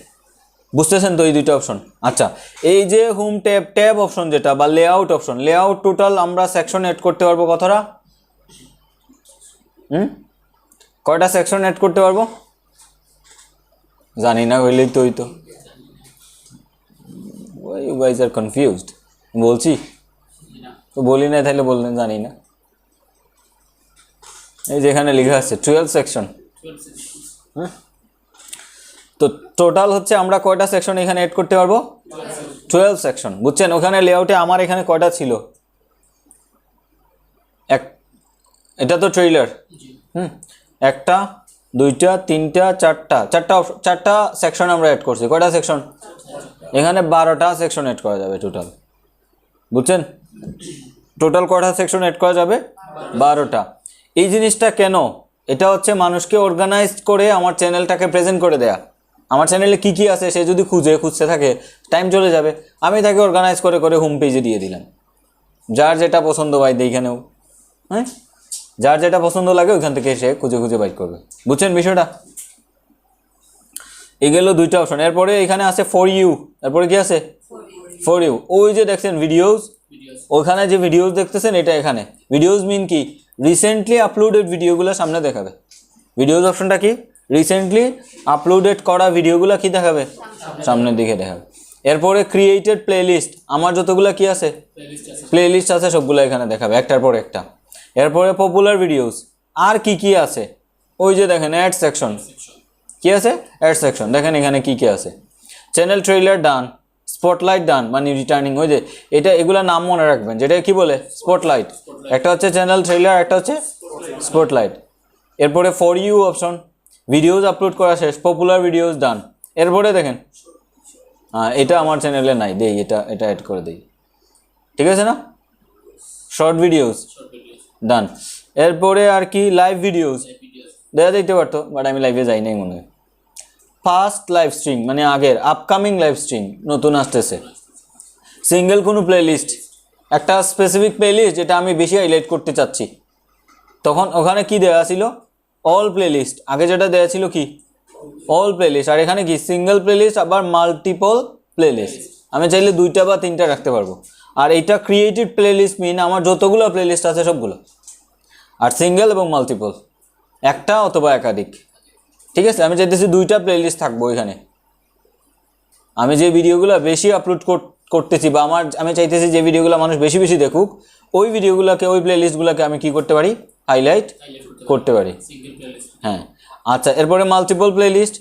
বুঝতেছেন তো এই 2টা অপশন? আচ্ছা, এই যে হোম ট্যাব অপশন যেটা, বা লেআউট অপশন, লেআউট টোটাল আমরা সেকশন এড করতে পারবো কতটা? কয়টা সেকশন এড করতে পারবো? জানি না, হইলেই তো হইতো। You guys are confused. বলছি তো, বলি না তাহলে বললেন জানি না। এই যেখানে লেখা আছে 12 সেকশন। তো টোটাল হচ্ছে আমরা কয়টা সেকশন এখানে এড করতে পারবো? 12 সেকশন। বুঝছেন? ওখানে লেআউটে আমার এখানে কয়টা ছিল? এটা তো ট্রেইলার। একটা, দুইটা, তিনটা, চারটা সেকশন আমরা এড করছি। কয়টা সেকশন? এখানে 12টা সেকশন এড করা যাবে টোটাল। বুঝছেন? টোটাল কয়টা সেকশন এড করা যাবে? 12টা। এই জিনিসটা কেন? এটা হচ্ছে মানুষকে অর্গানাইজ করে আমার চ্যানেলটাকে প্রেজেন্ট করে দেয়া। আমার চ্যানেলে কি কি আছে সে যদি খুঁজতে থাকে, টাইম চলে যাবে। আমি তাকে অর্গানাইজ করে হোম পেজে দিয়ে দিলাম। যার যেটা পছন্দ হয় এইখানেও, হ্যাঁ, যার যেটা পছন্দ লাগে ওইখান থেকে সে খুঁজে বাইর করবে। বুঝছেন বিষয়টা? এগুলো 2টা অপশন। এরপরে এখানে আছে ফর ইউ। এরপরে কি আছে? For you. ওই যে দেখছেন ভিডিওস, ওখানে যে ভিডিওস দেখতেছেন এটা এখানে। ভিডিওস মিন কি? রিসেন্টলি আপলোডেড ভিডিওগুলো সামনে দেখাবে। ভিডিওস অপশনটা কি? রিসেন্টলি আপলোডেড করা ভিডিওগুলো কি দেখাবে? সামনের দিকে দেখাবে। এরপরে ক্রিয়েটেড প্লেলিস্ট, আমার যতগুলো কি আছে প্লেলিস্ট আছে সবগুলো এখানে দেখাবে একটার পর একটা। এরপরে পপুলার ভিডিওস, আর কি আছে ওই যে দেখেন অ্যাড সেকশন, কি আছে? Add section. দেখেন এখানে কি আছে। Channel trailer done, spotlight done মানে রিটার্নিং, ওই যে এটা, এগুলা নাম মনে রাখবেন, যেটা কি বলে স্পটলাইট, একটা হচ্ছে চ্যানেল ট্রেইলার, একটা হচ্ছে স্পটলাইট। এরপরে for you option, videos upload করা শেষ, পপুলার ভিডিওস ডান। এরপরে দেখেন এটা আমার চ্যানেলে নাই, দেই এটা অ্যাড করে দেই, ঠিক আছে না? শর্ট ভিডিওস ডান। এরপরে আর কি লাইভ ভিডিওস দেওয়া যেতে পারতো, বাট আমি লাইভে যাই নাই মনে হয়। ফার্স্ট লাইভ স্ট্রিম মানে আগের, আপকামিং লাইভ স্ট্রিম নতুন আসতেছে। সিঙ্গেল কোনো প্লেলিস্ট, একটা স্পেসিফিক প্লেলিস্ট যেটা আমি বেশি হাইলাইট করতে চাচ্ছি, তখন ওখানে কি দেওয়া ছিল অল প্লেলিস্ট, আগে যেটা দেওয়া ছিল কি অল প্লেলিস্ট, আর এখানে কি সিঙ্গেল প্লেলিস্ট আবার মাল্টিপল প্লেলিস্ট, আমি চাইলে 2টা বা 3টা রাখতে পারবো। আর এইটা ক্রিয়েটেড প্লেলিস্ট মিন আমার যতগুলো প্লেলিস্ট আছে সবগুলো, আর সিঙ্গেল এবং মাল্টিপল একটা অথবা একাধিক, ঠিক আছে? আমি চাইতেছি 2টা প্লেলিস্ট থাকবো এখানে, আমি যে ভিডিওগুলো বেশি আপলোড করতেছি বা আমি চাইতেছি যে ভিডিওগুলো মানুষ বেশি বেশি দেখুক, ওই ভিডিওগুলোকে ওই প্লেলিস্টগুলোকে আমি কি করতে পারি হাইলাইট করতে পারি। হ্যাঁ আচ্ছা, এরপরে মাল্টিপল প্লেলিস্ট,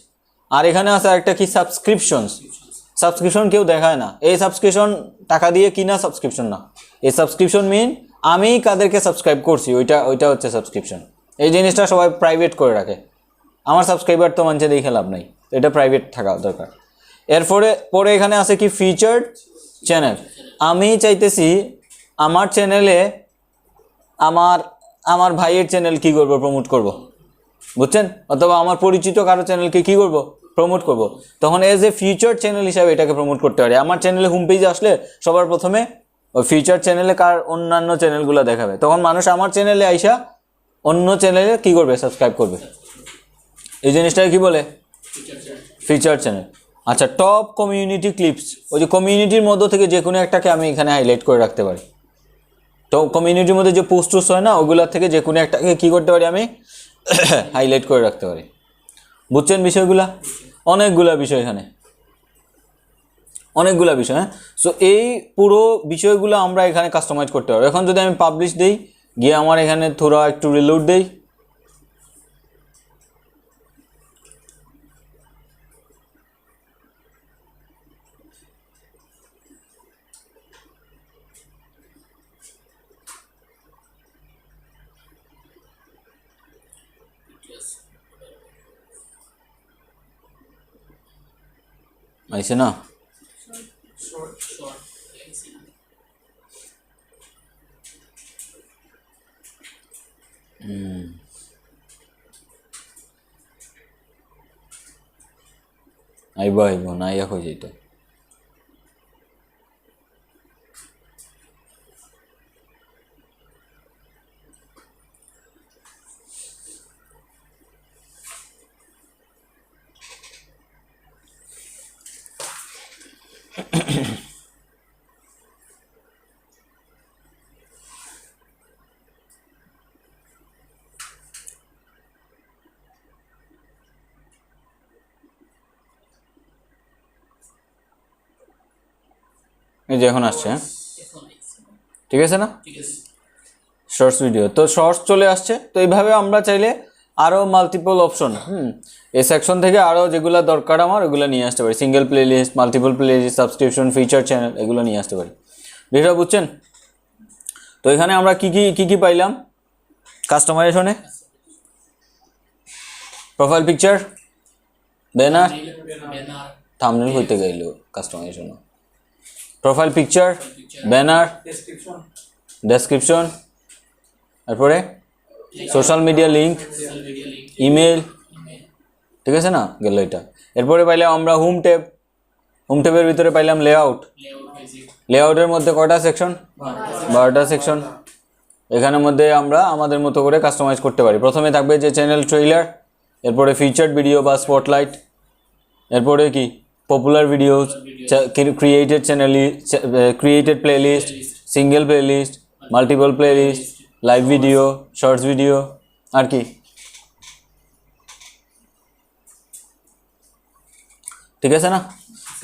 আর এখানে আছে একটা কি সাবস্ক্রিপশন কেউ দেখায় না, এই সাবস্ক্রিপশন টাকা দিয়ে কিনা সাবস্ক্রিপশন না, এই সাবস্ক্রিপশন মিন আমি কাদেরকে সাবস্ক্রাইব করছি ওইটা হচ্ছে সাবস্ক্রিপশন। এই জিনিসটা সবাই প্রাইভেট করে রাখে, আমার সাবস্ক্রাইবার তো মানছে দেখে লাভ নাই, এটা প্রাইভেট থাকা দরকার। পরে এখানে আছে কি ফিচার্ড চ্যানেল, আমি চাইতেছি আমার চ্যানেলে আমার ভাইয়ের চ্যানেল কি করব প্রমোট করব, বুঝছেন? অথবা আমার পরিচিত কারো চ্যানেলকে কি করব প্রমোট করব, তখন এজ এ ফিচার চ্যানেল হিসাবে এটাকে প্রমোট করতে পারি। আমার চ্যানেলে হোম পেজে আসলে সবার প্রথমে ওই ফিচার চ্যানেলে কার অন্যান্য চ্যানেলগুলো দেখাবে, তখন মানুষ আমার চ্যানেলে আইসা অন্য চ্যানেলে কি করবে সাবস্ক্রাইব করবে, এই জিনিসটাকে কি বলে ফিচার চ্যানেল। আচ্ছা, টপ কমিউনিটি ক্লিপস, ওই যে কমিউনিটির মধ্যে থেকে যে কোনো একটাকে আমি এখানে হাইলাইট করে রাখতে পারি, তো কমিউনিটির মধ্যে যে পোস্টস হয় না ওগুলোর থেকে যে কোনো একটাকে কী করতে পারি আমি হাইলাইট করে রাখতে পারি। বুঝছেন বিষয়গুলা? অনেকগুলা বিষয় এখানে, অনেকগুলা বিষয়। হ্যাঁ, সো এই পুরো বিষয়গুলো আমরা এখানে কাস্টমাইজ করতে পারবো। এখন যদি আমি পাবলিশ দিই, গিয়ে আমার এখানে থোড়া একটু রিলোড দেই, আইসে না? আইব না ইয়া হয়ে যেত। এই যে এখন আসছে, হ্যাঁ ঠিক আছে না? শর্টস ভিডিও, তো শর্টস চলে আসছে। তো এইভাবে আমরা চাইলে আরও মাল্টিপল অপশন এই সেকশন থেকে আরও যেগুলো দরকার আমার ওগুলো নিয়ে আসতে পারি, single playlist, multiple playlist, subscription, feature channel, এগুলো নিয়ে আসতে পারি। বিষয়টা বুঝছেন? তো এখানে আমরা কি পাইলাম কাস্টমাইজেশনে? প্রোফাইল পিকচার, ব্যানার, থাম্বনেল হইতে গেল customization, profile picture, banner, description, তারপরে সোশ্যাল মিডিয়া লিঙ্ক, ইমেল, ঠিক আছে না? গেল এটা। এরপরে পাইলাম আমরা হোম ট্যাবের ভিতরে পাইলাম লেআউটের মধ্যে কয়টা সেকশন? 12টা সেকশন। এখানের মধ্যে আমরা আমাদের মতো করে কাস্টমাইজ করতে পারি। প্রথমে থাকবে যে চ্যানেল ট্রেইলার, এরপরে ফিচার্ড ভিডিও বা স্পটলাইট, এরপরে কি popular videos, created playlist, single playlist, multiple playlist, live video, shorts video, আর কি, ঠিক আছে না?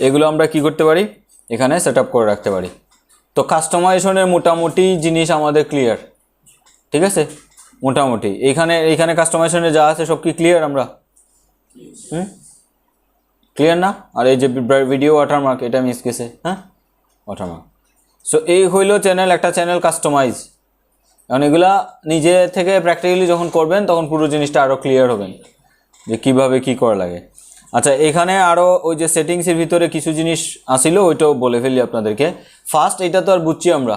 এগুলো আমরা কি করতে পারি এখানে সেট আপ করে রাখতে পারি। তো কাস্টমাইজেশনের মোটামুটি জিনিস আমাদের ক্লিয়ার, ঠিক আছে? মোটামুটি এইখানে কাস্টমাইজেশনে যা আছে সব কি ক্লিয়ার আমরা? ক্লিয়ার না? আর এই যে ভিডিও ওয়াটারমার্ক, এটা মিস গেছে, হ্যাঁ, ওয়াটারমার্ক। সো এই হইলো চ্যানেল, একটা চ্যানেল কাস্টমাইজ। এখন এগুলা নিজে থেকে প্র্যাকটিক্যালি যখন করবেন তখন পুরো জিনিসটা আরও ক্লিয়ার হবেন যে কীভাবে কী করা লাগে। আচ্ছা, এখানে আরও ওই যে সেটিংসের ভিতরে কিছু জিনিস আসিল, ওইটাও বলে ফেলি আপনাদেরকে। ফার্স্ট, এটা তো আর বুঝছি আমরা,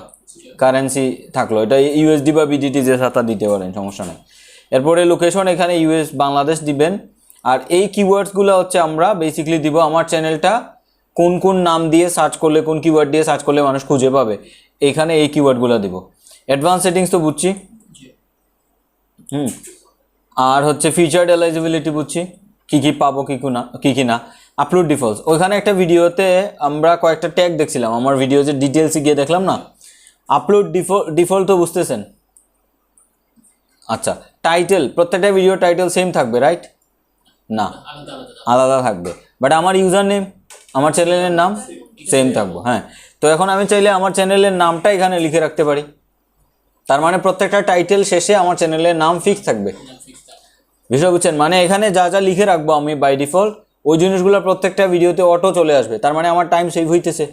কারেন্সি থাকলো, এটা ইউএসডি বা বিডিটি যে সাথে দিতে পারেন, সমস্যা নেই। এরপরে লোকেশন, এখানে ইউএস বাংলাদেশ দিবেন। আর এই কিওয়ার্ডসগুলো হচ্ছে আমরা বেসিক্যালি দিব আমার চ্যানেলটা কোন কোন নাম দিয়ে সার্চ করলে, কোন কিওয়ার্ড দিয়ে সার্চ করলে মানুষ খুঁজে পাবে, এখানে এই কিওয়ার্ডগুলো দিব। অ্যাডভান্স সেটিংস তো বুঝছি, আর হচ্ছে ফিচার্ড এলাইজিবিলিটি বুঝছি, কী কী পাবো কী কী না। আপলোড ডিফল্টস, ওইখানে একটা ভিডিওতে আমরা কয়েকটা ট্যাগ দেখছিলাম, আমার ভিডিও যে ডিটেলসে গিয়ে দেখলাম না। আপলোড ডিফল্ট তো বুঝতেছেন? আচ্ছা, টাইটেল, প্রত্যেকটা ভিডিও টাইটেল সেম থাকবে, রাইট? না, আলাদা থাকবে। বাট আমার ইউজার নেম, আমার চ্যানেলের নাম সেম থাকবো, হ্যাঁ। তো এখন আমি চাইলে আমার চ্যানেলের নামটা এখানে লিখে রাখতে পারি। তার মানে প্রত্যেকটা টাইটেল শেষে আমার চ্যানেলের নাম ফিক্স থাকবে। বিষয় বুঝছেন? মানে এখানে যা যা লিখে রাখবো আমি বাই ডিফল্ট, ওই জিনিসগুলো প্রত্যেকটা ভিডিওতে অটো চলে আসবে। তার মানে আমার টাইম সেভ হইতেছে।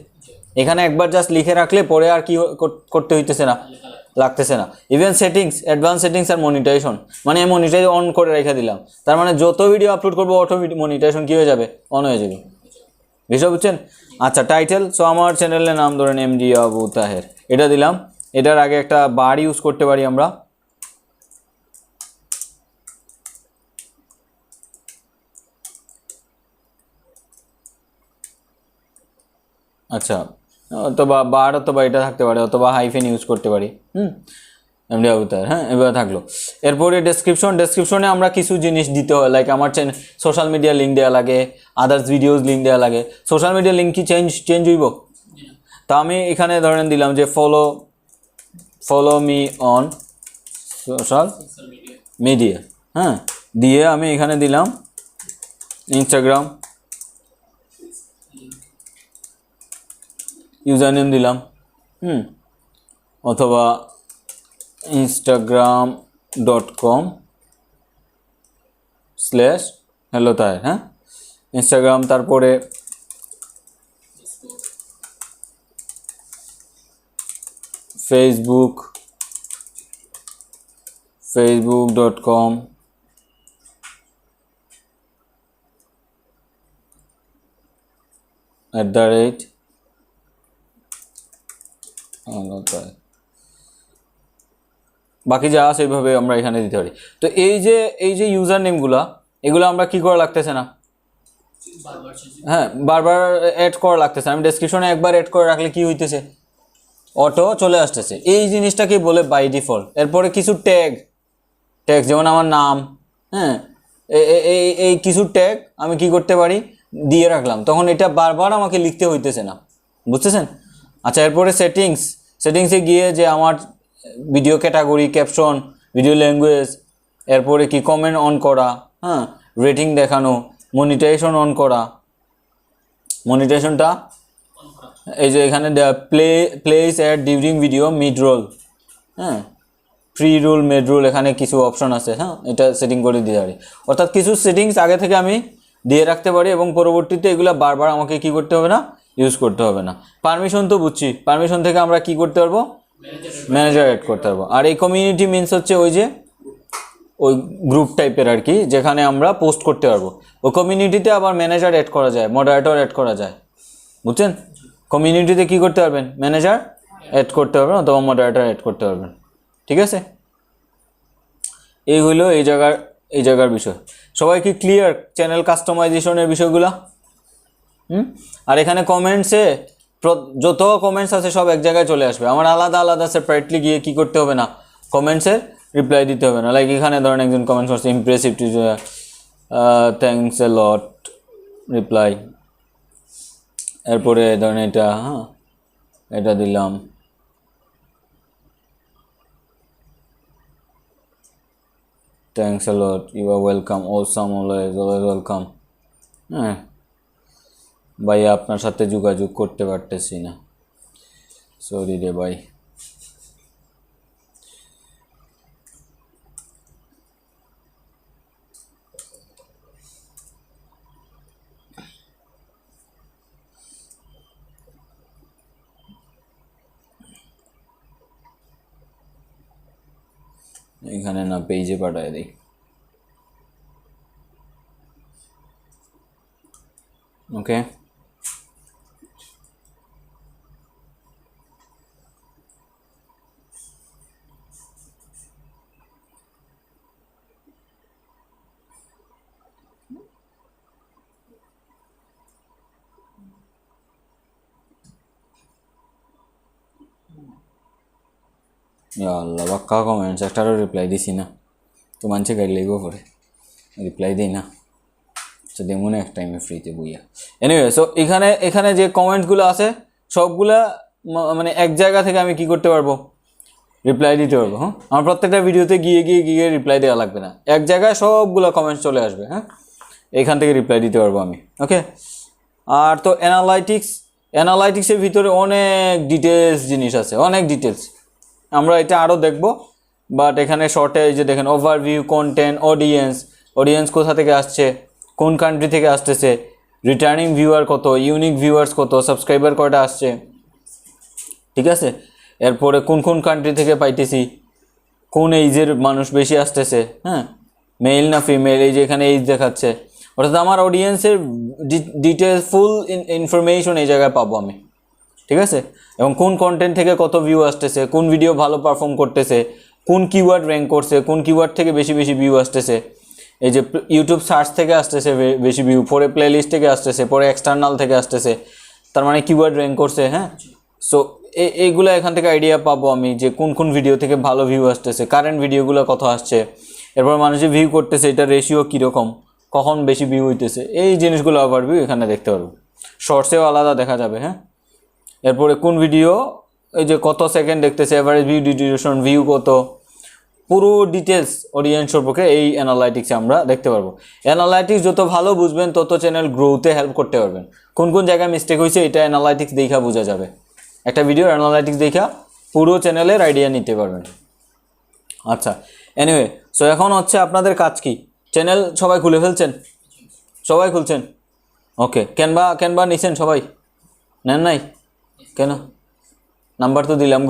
এখানে একবার জাস্ট লিখে রাখলে পরে আর কি করতে হইতেছে না, লাগতেছে না। ইভেন সেটিংস, অ্যাডভান্স সেটিংস আর মনিটাইজেশন, মানে আমি মনিটাইজ অন করে রেখে দিলাম। তার মানে যত ভিডিও আপলোড করবো অটোমেটিক মনিটাইজেশন কী হয়ে যাবে, অন হয়ে যাবে। বিষয় বুঝছেন? আচ্ছা, টাইটেল, সো আমার চ্যানেলের নাম ধরেন এমডি আবু তাহের, এটা দিলাম। এটার আগে একটা বার ইউজ করতে পারি আমরা। আচ্ছা, অথবা বার, অথবা এটা থাকতে পারে, অথবা হাইফেন ইউজ করতে পারি। এমডি আবু তাহের, হ্যাঁ, এবার থাকলো। এরপরে ডেসক্রিপশনে আমরা কিছু জিনিস দিতে হয়, লাইক আমার সোশ্যাল মিডিয়া লিঙ্ক দেওয়া লাগে, আদার্স ভিডিওস লিঙ্ক দেওয়া লাগে। সোশ্যাল মিডিয়া লিঙ্ক কি চেঞ্জ হইব? তা আমি এখানে ধরেন দিলাম যে follow me on social media, হ্যাঁ, দিয়ে আমি এখানে দিলাম ইনস্টাগ্রাম, ইউজার নেম দিলাম, অথবা instagram.com/hello তাহের, হ্যাঁ, ইনস্টাগ্রাম। তারপরে facebook.com/hello তাহের। বাকি যা আছে এইভাবে আমরা এখানে দিতে পারি। তো এই যে ইউজার নেমগুলো, এগুলো আমরা কি করা লাগতেছে না, হ্যাঁ, বারবার অ্যাড করা লাগতেছে। আমি ডেসক্রিপশনে একবার অ্যাড করে রাখলে কি হইতেছে, অটো চলে আসতেছে। এই জিনিসটাকে বলে বাই ডিফল্ট। এরপরে কিছু ট্যাগ, যেমন আমার নাম, হ্যাঁ, এই কিছু ট্যাগ আমি কি করতে পারি, দিয়ে রাখলাম, তখন এটা বারবার আমাকে লিখতে হইতেছে না, বুঝতেছেন? আচ্ছা, এরপরে সেটিংসে গিয়ে যে আমার video category, caption, video language, এরপরে কি কমেন্ট অন করা, হ্যাঁ, রেটিং দেখানো, মনিটাইজেশন অন করা। মনিটাইজেশনটা এই যে এখানে place ad during video mid roll, হ্যাঁ, প্রি রোল, মিড রোল, এখানে কিছু অপশন আছে, হ্যাঁ, এটা সেটিং করে দিতে পারি। অর্থাৎ কিছু সেটিংস আগে থেকে আমি দিয়ে রাখতে পারি এবং পরবর্তীতে এগুলো বারবার আমাকে কি করতে হবে না, ইউজ করতে হবে না। পারমিশন তো বুঝছি, পারমিশন থেকে আমরা কি করতে পারবো, ম্যানেজার অ্যাড করতে পারবো। আর এই কমিউনিটি মিনস হচ্ছে ওই গ্রুপ টাইপের আর কি, যেখানে আমরা পোস্ট করতে পারবো। ওই কমিউনিটিতে আবার ম্যানেজার অ্যাড করা যায়, মডারেটর অ্যাড করা যায়, বুঝছেন? কমিউনিটিতে কি করতে পারবেন, ম্যানেজার অ্যাড করতে পারবেন অথবা মডারেটর অ্যাড করতে পারবেন, ঠিক আছে? এই হইলো এই জায়গার বিষয়। সবাই কি ক্লিয়ার চ্যানেল কাস্টমাইজেশনের বিষয়গুলো? আর এখানে কমেন্টসে যত কমেন্টস আছে সব এক জায়গায় চলে আসবে। আমার আলাদা সেপারেটলি গিয়ে কি করতে হবে না, কমেন্টসের রিপ্লাই দিতে হবে না। লাইক এখানে ধরেন একজন কমেন্টস করছে impressive, thanks a lot, reply. এরপরে ধরেন এটা, হ্যাঁ, এটা দিলাম, thanks a lot, you are welcome, awesome, always welcome. হ্যাঁ, ভাই আপনার সাথে যোগাযোগ করতে পারতেছি না, সরি রে ভাই। এখানে না পেজে পাঠায় দিই ওকে আল্লাহ বাক্কা কমেন্টস একটারও রিপ্লাই দিছি না তো মানছে গাড়ি লাগবো পরে রিপ্লাই দিই না আচ্ছা দেবো না এক টাইমে ফ্রিতে বইয়া এনিওয়ে সো এখানে এখানে যে কমেন্টসগুলো আছে সবগুলা মানে এক জায়গা থেকে আমি কি করতে পারবো রিপ্লাই দিতে পারবো হ্যাঁ আমার প্রত্যেকটা ভিডিওতে গিয়ে রিপ্লাই দেওয়া লাগবে না এক জায়গায় সবগুলো কমেন্টস চলে আসবে হ্যাঁ এইখান থেকে রিপ্লাই দিতে পারবো আমি ওকে আর তো অ্যানালাইটিক্সের ভিতরে অনেক ডিটেলস জিনিস আছে অনেক ডিটেলস আমরা এটা আরও দেখব বাট এখানে শর্টে এই যে দেখেন ওভারভিউ কন্টেন্ট অডিয়েন্স কোথা থেকে আসছে কোন কান্ট্রি থেকে আসতেছে রিটার্নিং ভিউয়ার কত ইউনিক ভিউয়ার্স কত সাবস্ক্রাইবার কয়টা আসছে ঠিক আছে এরপরে কোন কোন কান্ট্রি থেকে পাইতেছি কোন এইজের মানুষ বেশি আসতেছে হ্যাঁ মেল না ফিমেল এই যে এখানে এইজ দেখাচ্ছে অর্থাৎ আমার অডিয়েন্সের ডিটেলস ফুল ইনফরমেশন এই জায়গায় পাবো আমি ঠিক আছে এবং কোন কন্টেন্ট থেকে কত ভিউ আসতেছে কোন ভিডিও ভালো পারফর্ম করতেছে কোন কিওয়ার্ড র্যাঙ্ক করছে কোন কিওয়ার্ড থেকে বেশি ভিউ আসতেছে এই যে ইউটিউব সার্চ থেকে আসতেছে বেশি ভিউ পরে প্লেলিস্ট থেকে আসতেছে পরে এক্সটার্নাল থেকে আসতেছে তার মানে কিওয়ার্ড র্যাঙ্ক করছে হ্যাঁ সো এইগুলো এখান থেকে আইডিয়া পাবো আমি যে কোন ভিডিও থেকে ভালো ভিউ আসতেছে কারেন্ট ভিডিওগুলো কত আসছে এরপর মানুষে ভিউ করতেছে এটা রেশিও কীরকম কখন বেশি ভিউ হইতেছে এই জিনিসগুলো ওভারভিউ এখানে দেখতে পারবো শর্টসেও আলাদা দেখা যাবে হ্যাঁ এরপরে কোন ভিডিও এই যে কত সেকেন্ড দেখতেছে এভারেজ ভিউ ডিউরেশন ভিউ কত পুরো ডিটেলস অডিয়েন্স সম্পর্কে এই অ্যানালাইটিক্সে আমরা দেখতে পারবো অ্যানালাইটিক্স যত ভালো বুঝবেন তত চ্যানেল গ্রোতে হেল্প করতে পারবেন কোন জায়গায় মিস্টেক হয়েছে এটা অ্যানালাইটিক্স দেখা বোঝা যাবে একটা ভিডিও অ্যানালাইটিক্স দেখা পুরো চ্যানেলের আইডিয়া নিতে পারবেন আচ্ছা এনিওয়ে সো এখন হচ্ছে আপনাদের কাজ কি চ্যানেল সবাই খুলে ফেলছেন সবাই খুলছেন ওকে ক্যানভা নিছেন সবাই নেন নাই কেন নাম্বার তো দিলাম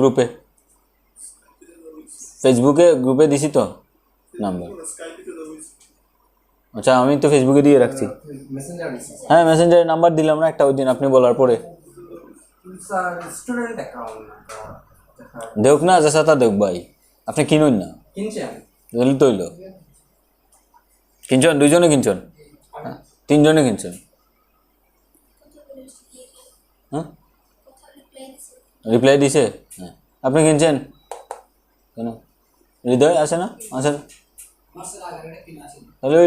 ফেসবুকে গ্রুপে দিছি তো নাম্বার আচ্ছা আমি তো ফেসবুকে দিয়ে রাখছি হ্যাঁ মেসেঞ্জারে নাম্বার দিলাম না একটা ওই দিন আপনি বলার পরে দেখ না যা তা দেখ ভাই আপনি কিনুন না তো হইল কিনছেন দুইজনে কিনছেন তিনজনে কিনছেন হ্যাঁ রিপ্লাই দিছে হ্যাঁ আপনি কিনছেন কেন হৃদয় আছে না আছেন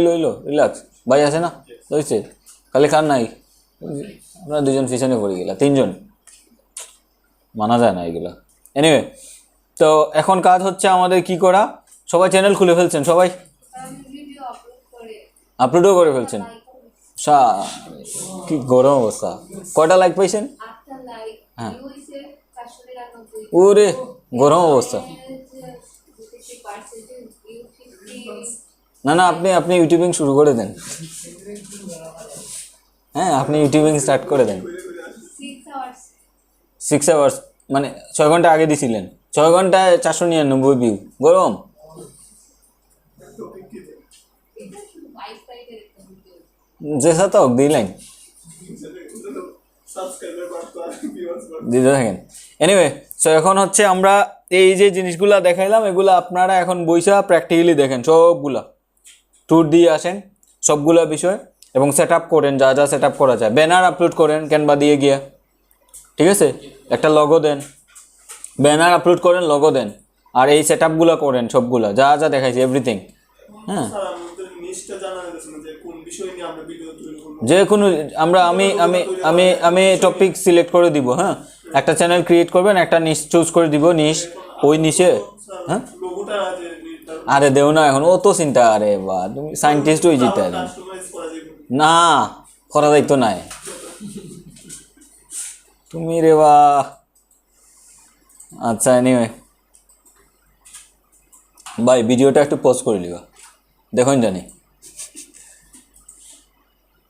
লইল রিল্যাক্স ভাই আছে না লইছে খালি খান নাই আপনারা দুজন পিছনে পড়ে গেলা তিনজন মানা যায় না এগুলা এনিওয়ে তো এখন কাজ হচ্ছে আমাদের কি করা সবাই চ্যানেল খুলে ফেলছেন সবাই আপলোডও করে ফেলছেন কি গরম অবস্থা কয়টা লাইক পাইছেন হ্যাঁ ওরে গরম অবস্থা না আপনি ইউটিউবিং শুরু করে দেন হ্যাঁ আপনি ইউটিউবিং স্টার্ট করে দেন 6 আওয়ার্স মানে 6 ঘন্টা আগে দিছিলেন 6 ঘন্টায় 499 ভিউ গরম জেসা তো দিলেন দিতে থাকেন এনিওয়ে সো এখন হচ্ছে আমরা এই যে জিনিসগুলা দেখাইলাম এগুলো আপনারা এখন বইসা প্র্যাকটিক্যালি দেখেন সবগুলা ট্যুর দিয়ে আসেন সবগুলা বিষয় এবং সেট আপ করেন যা সেট আপ করা যায় ব্যানার আপলোড করেন ক্যানভা দিয়ে গিয়ে ঠিক আছে একটা লগো দেন ব্যানার আপলোড করেন লগো দেন আর এই সেট আপগুলো করেন সবগুলা যা দেখাইছি এভরিথিং হ্যাঁ যে কোনো আমি টপিক সিলেক্ট করে দিব হ্যাঁ একটা চ্যানেল ক্রিয়েট করবেন একটা নিশ চুজ করে দিব নিশ ওই নিশে হ্যাঁ আরে দেও না এখন ও তো চিন্তা আরে বা তুমি সায়েন্টিস্ট হয়ে যেতে না করা যাইতো নাই তুমি রে বা আচ্ছা এনিওয়ে ভাই ভিডিওটা একটু পজ করে লিবা দেখুন জানি